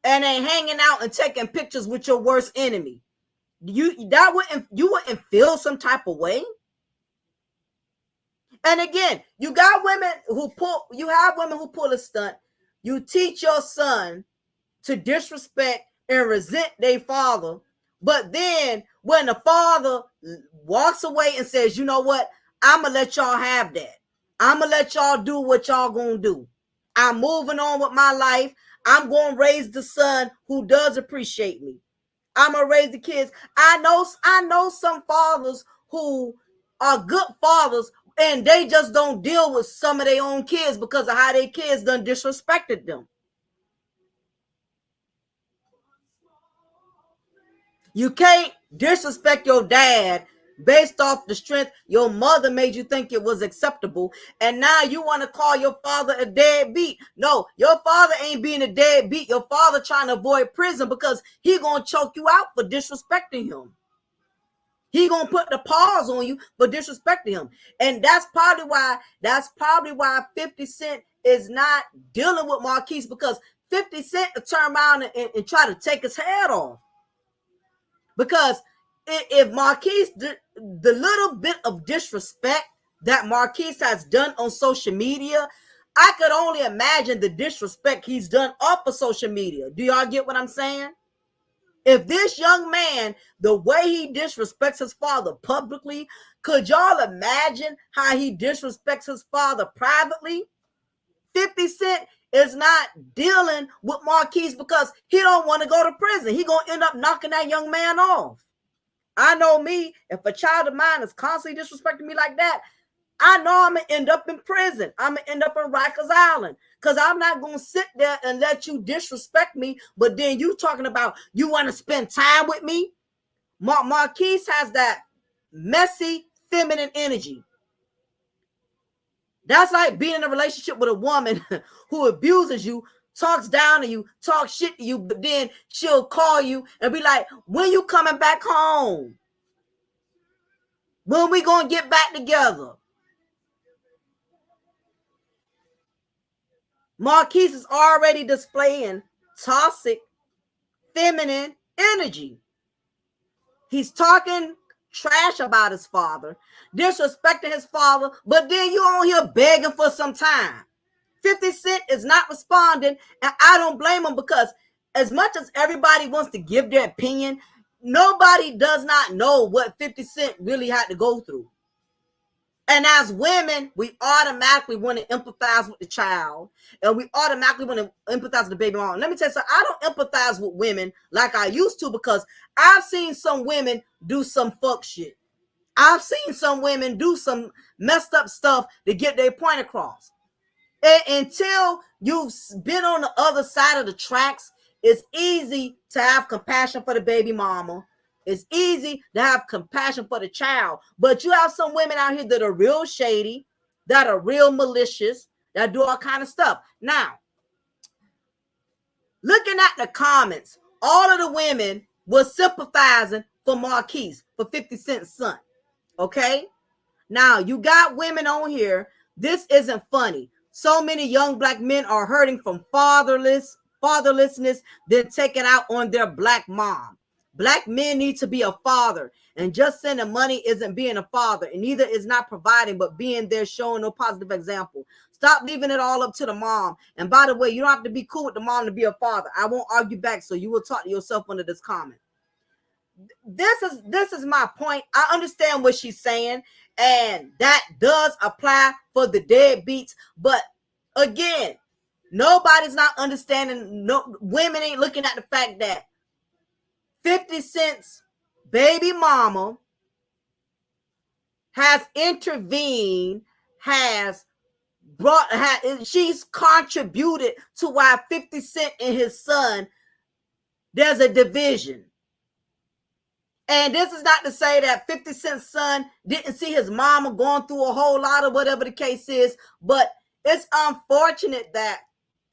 and they hanging out and taking pictures with your worst enemy. You wouldn't feel some type of way? And again, you have women who pull a stunt. You teach your son to disrespect and resent their father. But then when the father walks away and says, you know what, I'm going to let y'all have that. I'm going to let y'all do what y'all going to do. I'm moving on with my life. I'm going to raise the son who does appreciate me. I'm going to raise the kids. I know some fathers who are good fathers and they just don't deal with some of their own kids because of how their kids done disrespected them. You can't disrespect your dad based off the strength your mother made you think it was acceptable, and now you want to call your father a deadbeat. No, your father ain't being a deadbeat. Your father trying to avoid prison because he gonna choke you out for disrespecting him. He gonna put the pause on you for disrespecting him, and that's probably why 50 Cent is not dealing with Marquise, because 50 Cent to turn around and try to take his head off. Because if Marquise, the little bit of disrespect that Marquise has done on social media, I could only imagine the disrespect he's done off of social media. Do y'all get what I'm saying? If this young man, the way he disrespects his father publicly, could y'all imagine how he disrespects his father privately? 50 Cent is not dealing with Marquise because he don't want to go to prison. He gonna end up knocking that young man off. I know me, if a child of mine is constantly disrespecting me like that, I know I'm going to end up in prison. I'm going to end up in Rikers Island, because I'm not going to sit there and let you disrespect me, but then you talking about you want to spend time with me. Marquise has that messy, feminine energy. That's like being in a relationship with a woman who abuses you, talks down to you, talks shit to you, but then she'll call you and be like, when you coming back home? When we gonna get back together? Marquise is already displaying toxic, feminine energy. He's talking trash about his father, disrespecting his father, but then you on here begging for some time. 50 Cent is not responding, and I don't blame him, because as much as everybody wants to give their opinion, nobody does not know what 50 Cent really had to go through. And as women, we automatically want to empathize with the child, and we automatically want to empathize with the baby mom. Let me tell you something, I don't empathize with women like I used to, because I've seen some women do some fuck shit. I've seen some women do some messed up stuff to get their point across. And until you've been on the other side of the tracks, it's easy to have compassion for the baby mama. It's easy to have compassion for the child. But you have some women out here that are real shady, that are real malicious, that do all kind of stuff. Now, looking at the comments, all of the women were sympathizing for Marquise, for 50 Cent's son. Okay? Now, you got women on here. This isn't funny. So many young black men are hurting from fatherlessness, then taken out on their black mom. Black men need to be a father, and just sending money isn't being a father, and neither is not providing, but being there, showing no positive example. Stop leaving it all up to the mom. And by the way, you don't have to be cool with the mom to be a father. I won't argue back, so you will talk to yourself under this comment. This is my point. I understand what she's saying, and that does apply for the deadbeats. But again, nobody's not understanding. No, women ain't looking at the fact that 50 Cent's baby mama has intervened, she's contributed to why 50 Cent and his son, there's a division. And this is not to say that 50 Cent's son didn't see his mama going through a whole lot of whatever the case is, but it's unfortunate that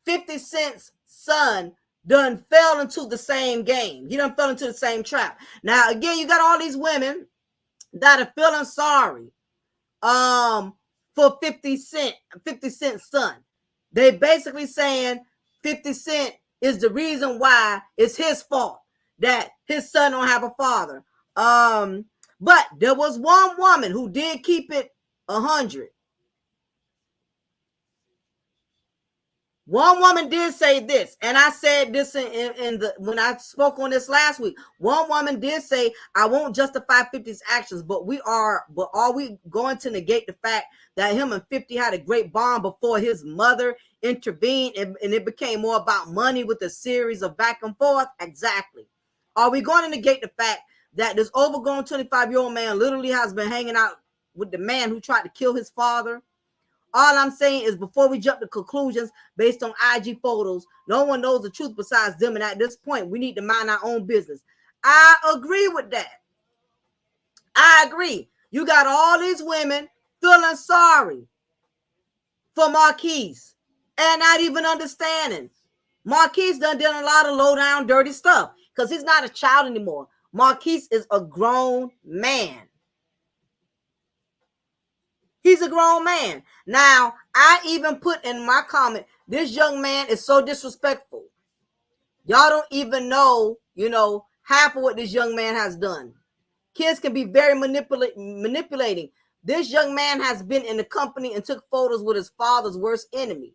50 Cent's son done fell into the same game. He done fell into the same trap. Now, again, you got all these women that are feeling sorry for 50 Cent's son. They basically saying 50 Cent is the reason why it's his fault that his son don't have a father. But there was one woman who did keep it 100. One woman did say this, and I said this in the when I spoke on this last week. One woman did say, "I won't justify 50's actions, but are we going to negate the fact that him and 50 had a great bond before his mother intervened, and it became more about money with a series of back and forth?" Exactly. Are we going to negate the fact that this overgrown 25-year-old man literally has been hanging out with the man who tried to kill his father? All I'm saying is, before we jump to conclusions based on IG photos, no one knows the truth besides them. And at this point, we need to mind our own business. I agree with that. I agree. You got all these women feeling sorry for Marquise and not even understanding. Marquise done a lot of low down dirty stuff because he's not a child anymore. Marquise is a grown man. He's a grown man. Now, I even put in my comment, this young man is so disrespectful. Y'all don't even know, half of what this young man has done. Kids can be very manipulating. This young man has been in the company and took photos with his father's worst enemy.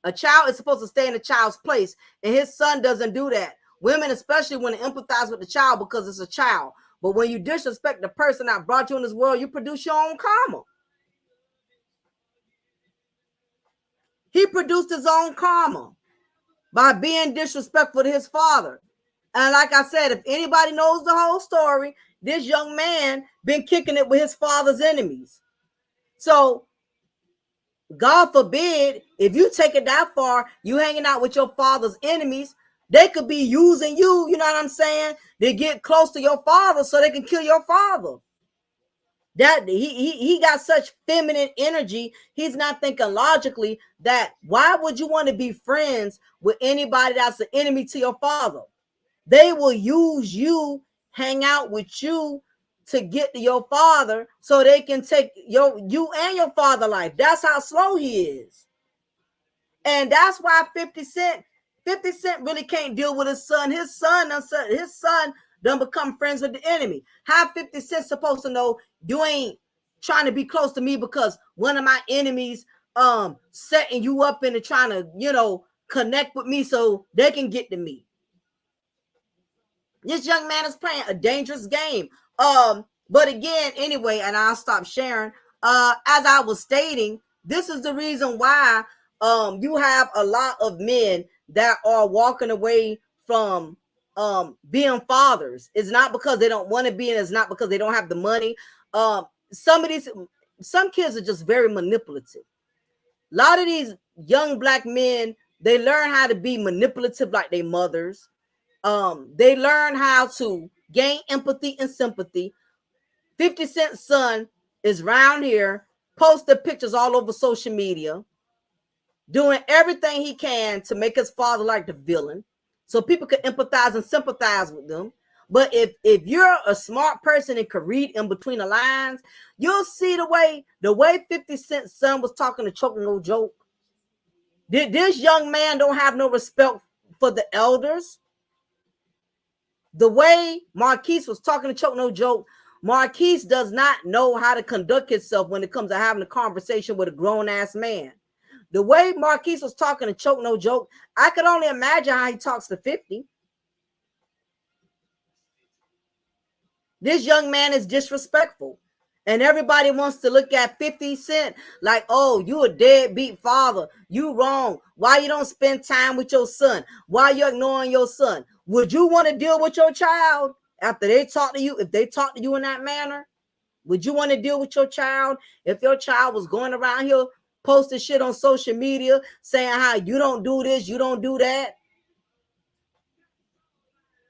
A child is supposed to stay in a child's place, and his son doesn't do that. Women especially want to empathize with the child because it's a child. But when you disrespect the person that brought you in this world, you produce your own karma. He produced his own karma by being disrespectful to his father. And like I said, if anybody knows the whole story, this young man been kicking it with his father's enemies. So God forbid, if you take it that far, you hanging out with your father's enemies, they could be using you, you know what I'm saying, to get close to your father so they can kill your father. That he got such feminine energy. He's not thinking logically that why would you want to be friends with anybody that's an enemy to your father? They will use you, hang out with you to get to your father so they can take you and your father life. That's how slow he is. And that's why 50 Cent really can't deal with his son. His son done become friends with the enemy. How 50 Cent supposed to know you ain't trying to be close to me because one of my enemies setting you up into trying to, connect with me so they can get to me? This young man is playing a dangerous game. But again, anyway, and I'll stop sharing. As I was stating, this is the reason why you have a lot of men that are walking away from being fathers. It's not because they don't want to be, and it's not because they don't have the money. Some kids are just very manipulative. A lot of these young black men, they learn how to be manipulative like their mothers. They learn how to gain empathy and sympathy. 50 Cent's son is around here posting pictures all over social media, doing everything he can to make his father like the villain so people can empathize and sympathize with them. But if you're a smart person and can read in between the lines, you'll see the way 50 Cent's son was talking to Choke No Joke. This young man don't have no respect for the elders. The way Marquise was talking to Choke No Joke, Marquise does not know how to conduct himself when it comes to having a conversation with a grown-ass man. The way Marquise was talking to Choke No Joke, I could only imagine how he talks to 50. This young man is disrespectful. And everybody wants to look at 50 Cent like, oh, you a deadbeat father. You wrong. Why you don't spend time with your son? Why you ignoring your son? Would you want to deal with your child after they talk to you? If they talk to you in that manner, would you want to deal with your child if your child was going around here posting shit on social media saying how you don't do this, you don't do that?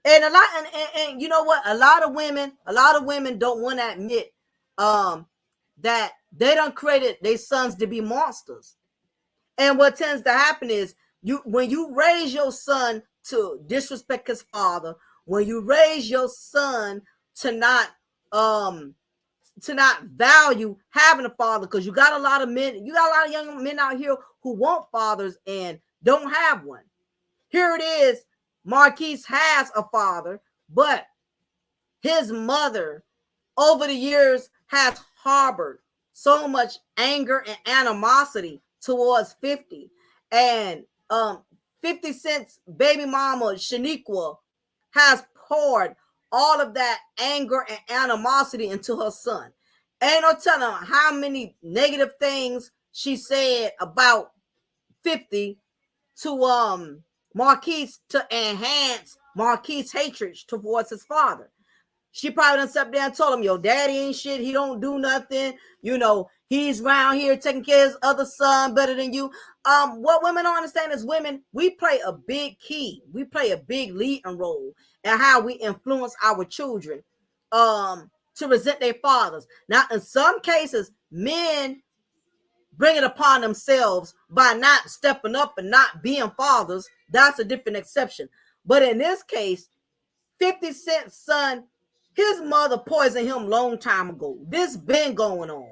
And and you know what? A lot of women don't want to admit that they done created their sons to be monsters. And what tends to happen is when you raise your son to disrespect his father, when you raise your son to not value having a father, because you got a lot of young men out here who want fathers and don't have one. Here it is, Marquise has a father, but his mother over the years has harbored so much anger and animosity towards 50. And 50 Cent's baby mama, Shaniqua, has poured all of that anger and animosity into her son. Ain't no telling how many negative things she said about 50 to Marquise to enhance Marquise' hatred towards his father. She probably done sat there and told him, your daddy ain't shit. He don't do nothing. He's around here taking care of his other son better than you. What women don't understand is women, we play a big key. We play a big leading role in how we influence our children to resent their fathers. Now, in some cases, men bring it upon themselves by not stepping up and not being fathers. That's a different exception. But in this case, 50 Cent's son, his mother poisoned him long time ago. This been going on.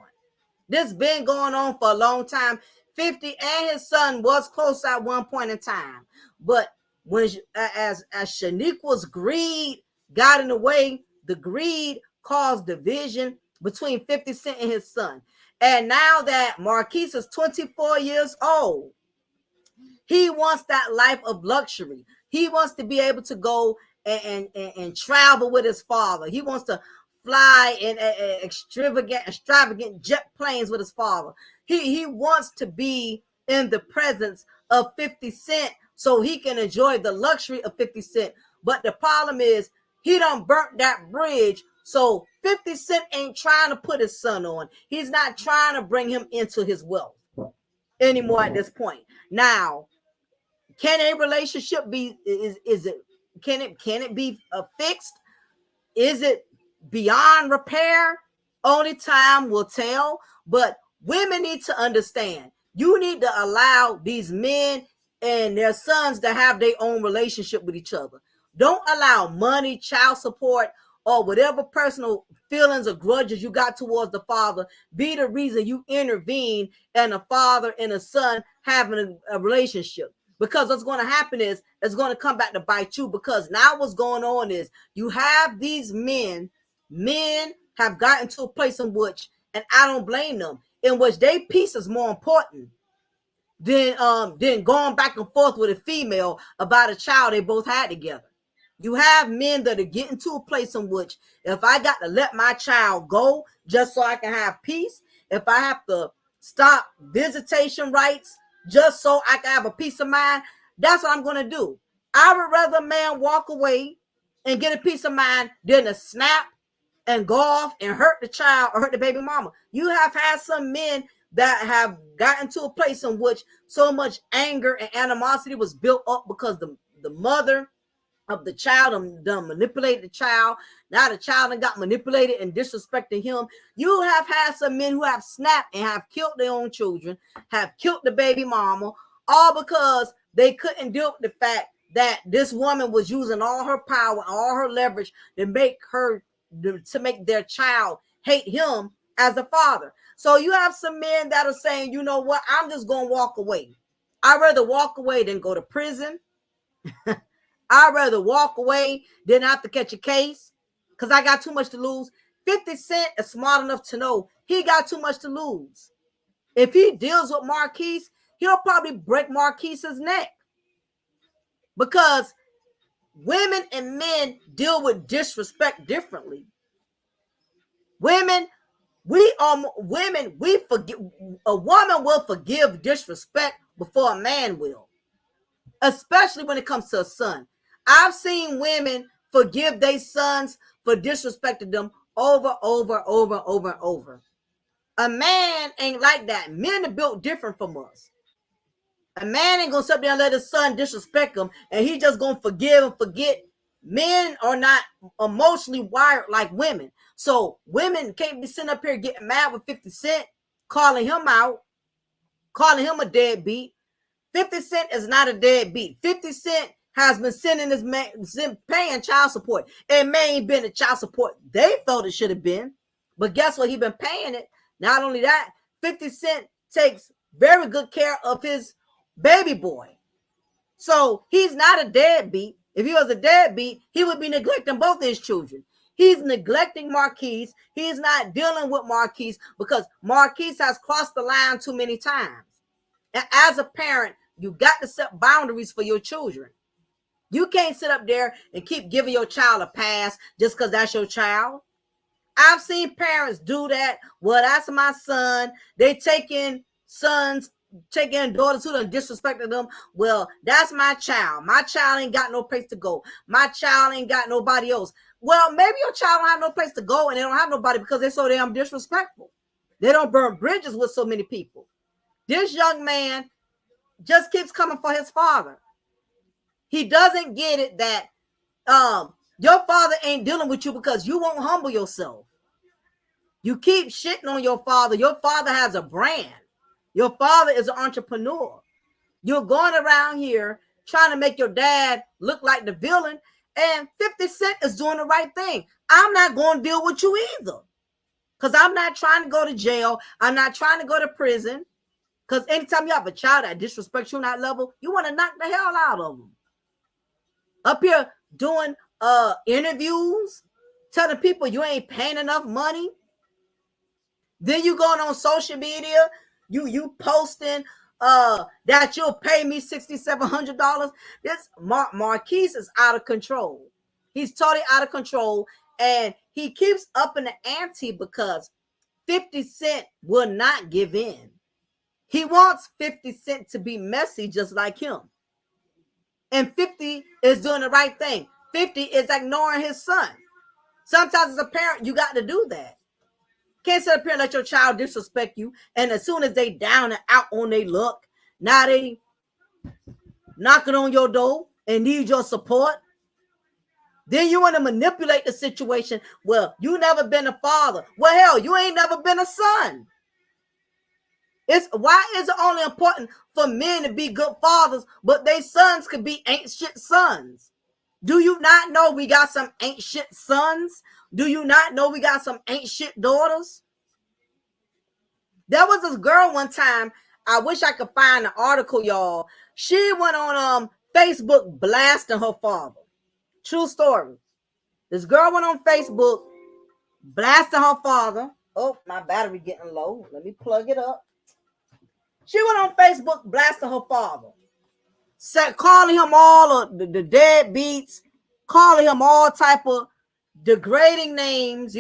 This been going on for a long time. 50 and his son was close at one point in time. But when as Shaniqua's greed got in the way, the greed caused division between 50 Cent and his son. And now that Marquise is 24 years old, he wants that life of luxury. He wants to be able to go and travel with his father. He wants to fly in extravagant jet planes with his father. He wants to be in the presence of 50 Cent so he can enjoy the luxury of 50 Cent. But the problem is he done burnt that bridge. So 50 Cent ain't trying to put his son on. He's not trying to bring him into his wealth anymore at this point. Now, can a relationship be can it be fixed? Is it beyond repair? Only time will tell. But women need to understand, you need to allow these men and their sons to have their own relationship with each other. Don't allow money, child support, or whatever personal feelings or grudges you got towards the father be the reason you intervene in a father and a son having a relationship. Because what's going to happen is it's going to come back to bite you. Because now what's going on is you have these men have gotten to a place in which, and I don't blame them, in which their peace is more important than going back and forth with a female about a child they both had together. You have men that are getting to a place in which if I got to let my child go just so I can have peace, if I have to stop visitation rights just so I can have a peace of mind, that's what I'm going to do. I would rather a man walk away and get a peace of mind than to snap and go off and hurt the child or hurt the baby mama. You have had some men that have gotten to a place in which so much anger and animosity was built up because the mother of the child done manipulated the child. Now the child done got manipulated and disrespecting him. You have had some men who have snapped and have killed their own children, have killed the baby mama, all because they couldn't deal with the fact that this woman was using all her power, all her leverage to make their child hate him as a father. So you have some men that are saying, you know what, I'm just going to walk away. I'd rather walk away than go to prison. I'd rather walk away than have to catch a case because I got too much to lose. 50 Cent is smart enough to know he got too much to lose. If he deals with Marquise, he'll probably break Marquise's neck because women and men deal with disrespect differently. Women, we forgive. A woman will forgive disrespect before a man will, especially when it comes to a son. I've seen women forgive their sons for disrespecting them over. A man ain't like that. Men are built different from us. A man ain't gonna sit there and let his son disrespect him and he just gonna forgive and forget. Men are not emotionally wired like women. So women can't be sitting up here getting mad with 50 Cent, calling him out, calling him a deadbeat. 50 Cent is not a deadbeat. 50 Cent has been sending this man, paying child support. It may ain't been the child support they felt it should have been, but guess what? He been paying it. Not only that, 50 Cent takes very good care of his baby boy. So he's not a deadbeat. If he was a deadbeat, he would be neglecting both his children. He's neglecting Marquise. He's not dealing with Marquise because Marquise has crossed the line too many times. And as a parent, You got to set boundaries for your children. You can't sit up there and keep giving your child a pass just because that's your child. I've seen parents do that. Well, that's my son. They taking daughters who done disrespected them. Well, that's my child. My child ain't got no place to go. My child ain't got nobody else. Well, maybe your child don't have no place to go and they don't have nobody because they're so damn disrespectful. They don't burn bridges with so many people. This young man just keeps coming for his father. He doesn't get it that your father ain't dealing with you because you won't humble yourself. You keep shitting on your father. Your father has a brand. Your father is an entrepreneur. You're going around here trying to make your dad look like the villain, and 50 Cent is doing the right thing. I'm not going to deal with you either, because I'm not trying to go to jail. I'm not trying to go to prison, because anytime you have a child that disrespects you on that level, you want to knock the hell out of them. Up here doing interviews, telling people you ain't paying enough money. Then you going on social media, you posting that you'll pay me $6,700. This Marquise is out of control. He's totally out of control, and he keeps upping the ante because 50 Cent will not give in. He wants 50 Cent to be messy just like him. And 50 is doing the right thing. 50 is ignoring his son. Sometimes as a parent, you got to do that. Can't sit up here and let your child disrespect you, and as soon as they down and out on their luck, now they knocking on your door and need your support. Then you want to manipulate the situation. Well, you never been a father. Well, hell, you ain't never been a son. Why is it only important for men to be good fathers, but their sons could be ain't shit sons? Do you not know we got some ain't shit sons? Do you not know we got some ain't shit daughters? There was this girl one time. I wish I could find the article, y'all. She went on Facebook blasting her father. True story. This girl went on Facebook blasting her father. Oh, my battery getting low. Let me plug it up. She went on Facebook blasting her father. Calling him all of the deadbeats, calling him all type of degrading names,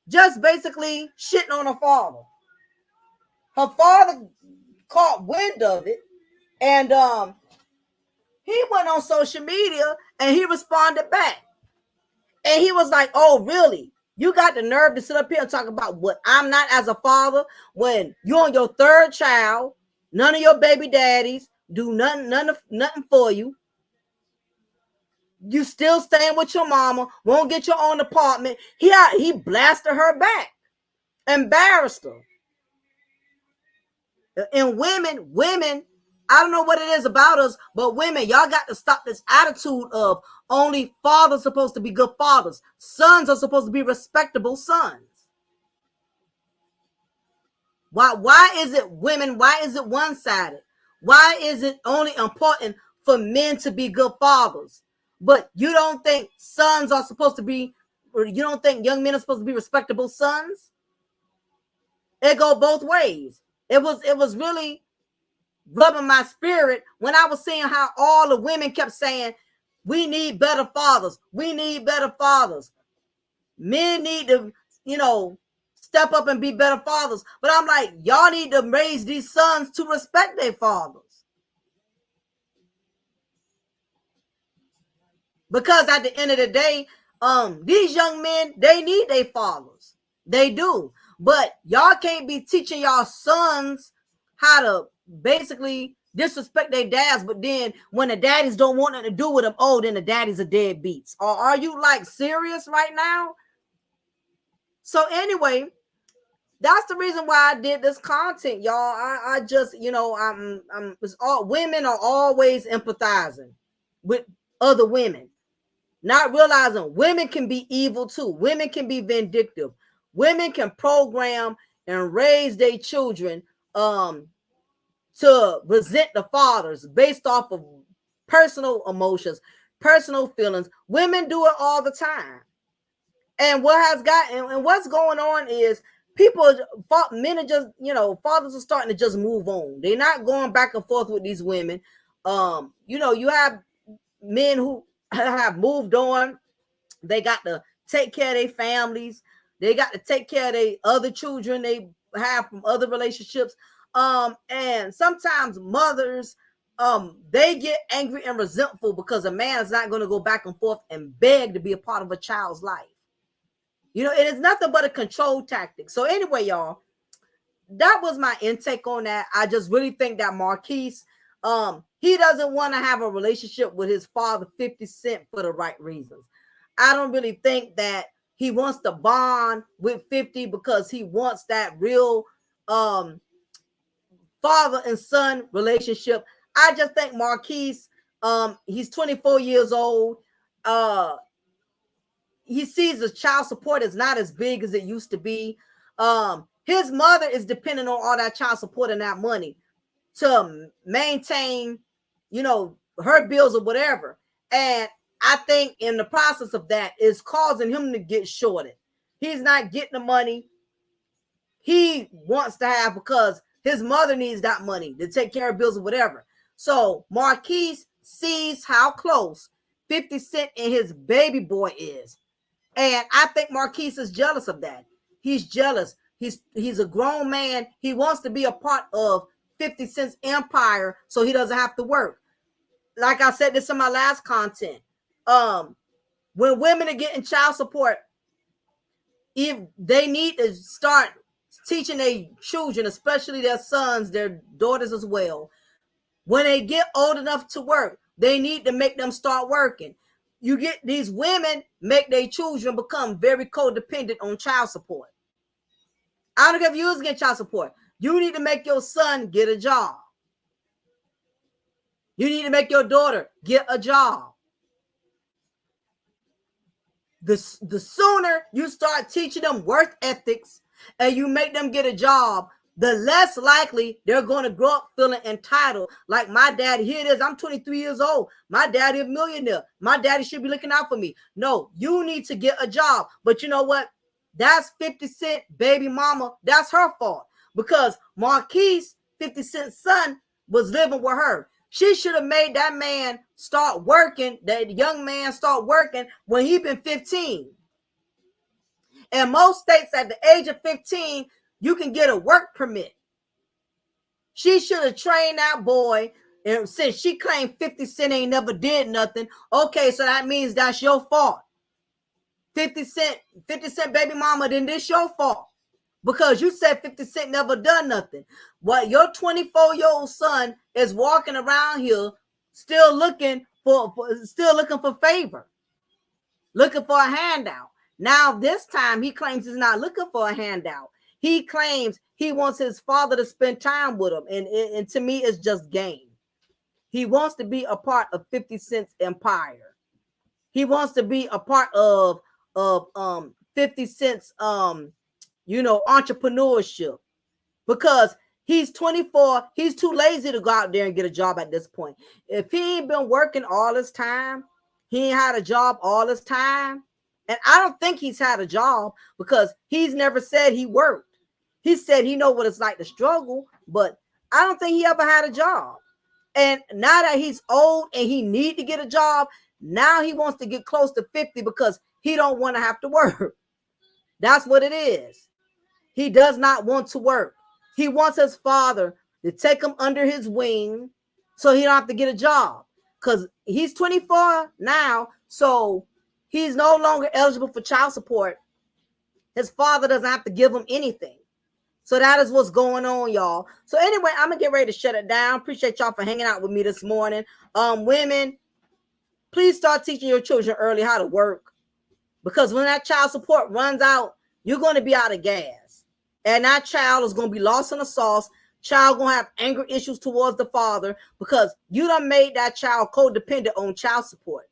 just basically shitting on her father. Her father caught wind of it, and he went on social media and he responded back. And he was like, oh, really? You got the nerve to sit up here and talk about what I'm not as a father when you're on your third child, none of your baby daddies do nothing for you. You still staying with your mama, won't get your own apartment. He blasted her back, embarrassed her. And women, I don't know what it is about us, but women, y'all got to stop this attitude of only fathers supposed to be good fathers. Sons are supposed to be respectable sons. Why is it women? Why is it one-sided? Why is it only important for men to be good fathers? But you don't think sons are supposed to be, or you don't think young men are supposed to be respectable sons? It go both ways. It was really rubbing my spirit when I was seeing how all the women kept saying, we need better fathers. We need better fathers. Men need to, step up and be better fathers. But I'm like, y'all need to raise these sons to respect their fathers. Because at the end of the day, these young men, they need their fathers. They do. But y'all can't be teaching y'all sons how to basically disrespect their dads, but then when the daddies don't want nothing to do with them, oh, then the daddies are deadbeats. Or are you like serious right now? So anyway, that's the reason why I did this content, y'all. I just, it's all women are always empathizing with other women, not realizing women can be evil too. Women can be vindictive. Women can program and raise their children to resent the fathers based off of personal emotions, personal feelings. Women do it all the time. And what's going on is people, men are just, fathers are starting to just move on. They're not going back and forth with these women. You have men who have moved on. They got to take care of their families. They got to take care of their other children they have from other relationships. And sometimes mothers, they get angry and resentful because a man is not going to go back and forth and beg to be a part of a child's life. It is nothing but a control tactic. So anyway, y'all, that was my intake on that. I just really think that Marquise, he doesn't want to have a relationship with his father, 50 Cent, for the right reasons. I don't really think that he wants to bond with 50 because he wants that real father and son relationship. I just think Marquise, he's 24 years old. He sees the child support is not as big as it used to be. His mother is depending on all that child support and that money to maintain, her bills or whatever. And I think in the process of that is causing him to get shorted. He's not getting the money he wants to have because his mother needs that money to take care of bills or whatever. So Marquise sees how close 50 Cent and his baby boy is. And I think Marquise is jealous of that. He's jealous. He's a grown man. He wants to be a part of 50 Cent's empire so he doesn't have to work. Like I said this in my last content. When women are getting child support, if they need to start teaching their children, especially their sons, their daughters as well, when they get old enough to work, they need to make them start working. You get these women make their children become very codependent on child support. I don't care if you was getting child support. You need to make your son get a job. You need to make your daughter get a job. The sooner you start teaching them work ethics and you make them get a job, the less likely they're going to grow up feeling entitled. Like my daddy, here it is, I'm 23 years old. My daddy a millionaire. My daddy should be looking out for me. No, you need to get a job. But you know what? That's 50 Cent baby mama. That's her fault. Because Marquise, 50 Cent's son, was living with her. She should have made that man start working, that young man start working when he been 15. In most states, at the age of 15, you can get a work permit. She should have trained that boy. And since she claimed 50 Cent ain't never did nothing, okay, so that means that's your fault. 50 Cent baby mama, then this your fault. Because you said 50 Cent never done nothing. Well, your 24-year-old son is walking around here still looking for favor, looking for a handout. Now, this time he claims he's not looking for a handout. He claims he wants his father to spend time with him. And to me, it's just game. He wants to be a part of 50 Cent's empire. He wants to be a part of 50 Cent's entrepreneurship, because he's 24. He's too lazy to go out there and get a job at this point. If he ain't been working all this time, he ain't had a job all this time. And I don't think he's had a job because he's never said he worked. He said he know what it's like to struggle, but I don't think he ever had a job. And now that he's old and he need to get a job, now he wants to get close to 50 because he don't want to have to work. That's what it is. He does not want to work. He wants his father to take him under his wing so he don't have to get a job, because he's 24 now, so he's no longer eligible for child support. His father doesn't have to give him anything. So that is what's going on, y'all. So anyway, I'm going to get ready to shut it down. Appreciate y'all for hanging out with me this morning. Women, please start teaching your children early how to work, because when that child support runs out, you're going to be out of gas. And that child is going to be lost in the sauce. Child going to have anger issues towards the father because you done made that child codependent on child support.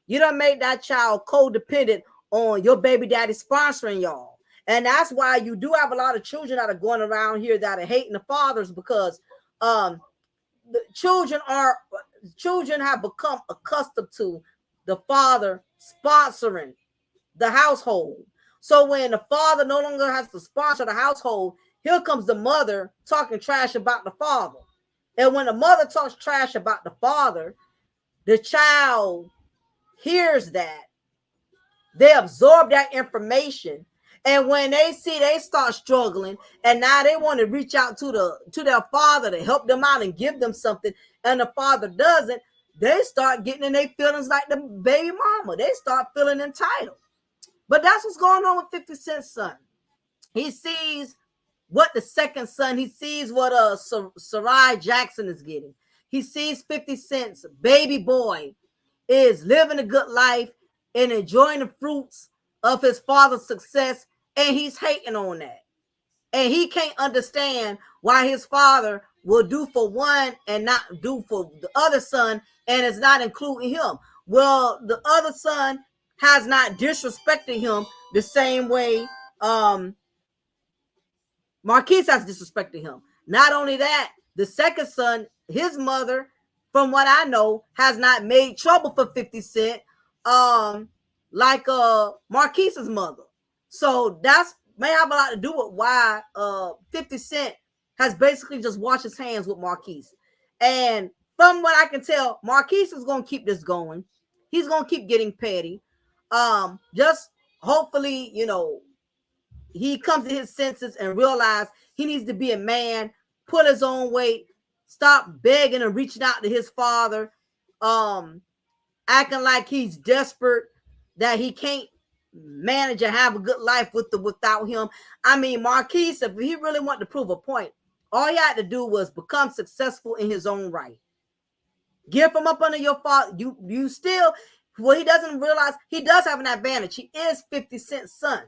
You done made that child codependent on your baby daddy sponsoring y'all. And that's why you do have a lot of children that are going around here that are hating the fathers, because the children have become accustomed to the father sponsoring the household. So when the father no longer has to sponsor the household, here comes the mother talking trash about the father. And when the mother talks trash about the father, the child hears that. They absorb that information. And when they see they start struggling, and now they want to reach out to their father to help them out and give them something, and the father doesn't, they start getting in their feelings like the baby mama. They start feeling entitled. But that's what's going on with 50 Cent's son. He sees what the second son, he sees what Sarai Jackson is getting. He sees 50 Cent's baby boy is living a good life and enjoying the fruits of his father's success, and he's hating on that. And he can't understand why his father will do for one and not do for the other son, and it's not including him. Well, the other son has not disrespected him the same way Marquise has disrespected him. Not only that, the second son, his mother, from what I know, has not made trouble for 50 Cent, like Marquise's mother. So that's may have a lot to do with why 50 Cent has basically just washed his hands with Marquise. And from what I can tell, Marquise is gonna keep this going. He's gonna keep getting petty. Just hopefully, he comes to his senses and realize he needs to be a man, pull his own weight, stop begging and reaching out to his father, acting like he's desperate, that he can't manage and have a good life without him. I mean, Marquise, if he really wanted to prove a point, all he had to do was become successful in his own right. Get from up under your father. You still, what he doesn't realize, he does have an advantage. He is 50 Cent's son.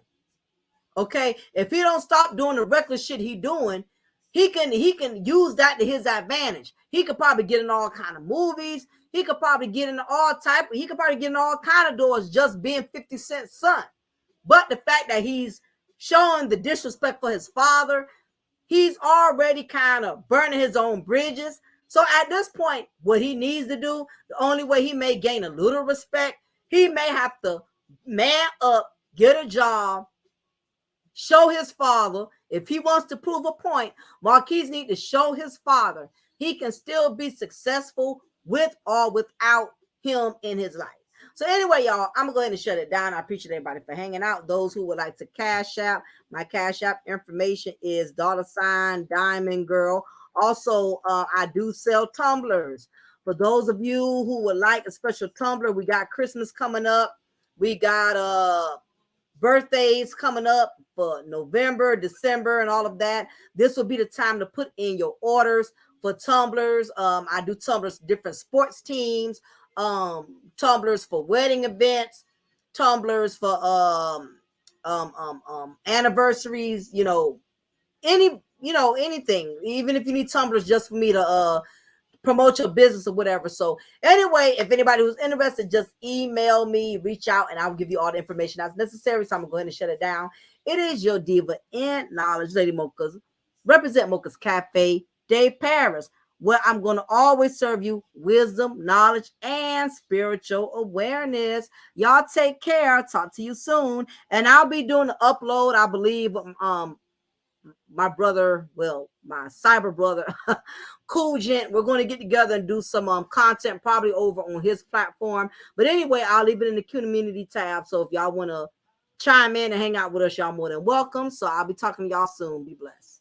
Okay, if he don't stop doing the reckless shit he doing, he can use that to his advantage. He could probably get in all kind of movies. He could probably get in he could probably get in all kind of doors just being 50 Cent's son. But the fact that he's showing the disrespect for his father, he's already kind of burning his own bridges. So at this point, what he needs to do, the only way he may gain a little respect, he may have to man up, get a job, show his father. If he wants to prove a point, Marquise needs to show his father he can still be successful with or without him in his life. So anyway, y'all, I'm gonna go ahead and shut it down. I appreciate everybody for hanging out. Those who would like to cash out, my cash app information is $Diamond Girl. Also, I do sell tumblers. For those of you who would like a special tumbler, we got Christmas coming up. We got birthdays coming up for November, December, and all of that. This will be the time to put in your orders for tumblers. I do tumblers for different sports teams, tumblers for wedding events, tumblers for anniversaries, anything. Even if you need tumblers just for me to promote your business or whatever. So anyway, if anybody who's interested, just email me, reach out, and I'll give you all the information that's necessary. So I'm gonna go ahead and shut it down. It is your diva in knowledge, Lady Mocha's, represent Mocha's Cafe de Paris, where I'm gonna always serve you wisdom, knowledge, and spiritual awareness. Y'all take care. Talk to you soon. And I'll be doing the upload, I believe, my brother, my cyber brother, Cool Gent, we're going to get together and do some content probably over on his platform. But anyway, I'll leave it in the community tab. So if y'all want to chime in and hang out with us, y'all more than welcome. So I'll be talking to y'all soon. Be blessed.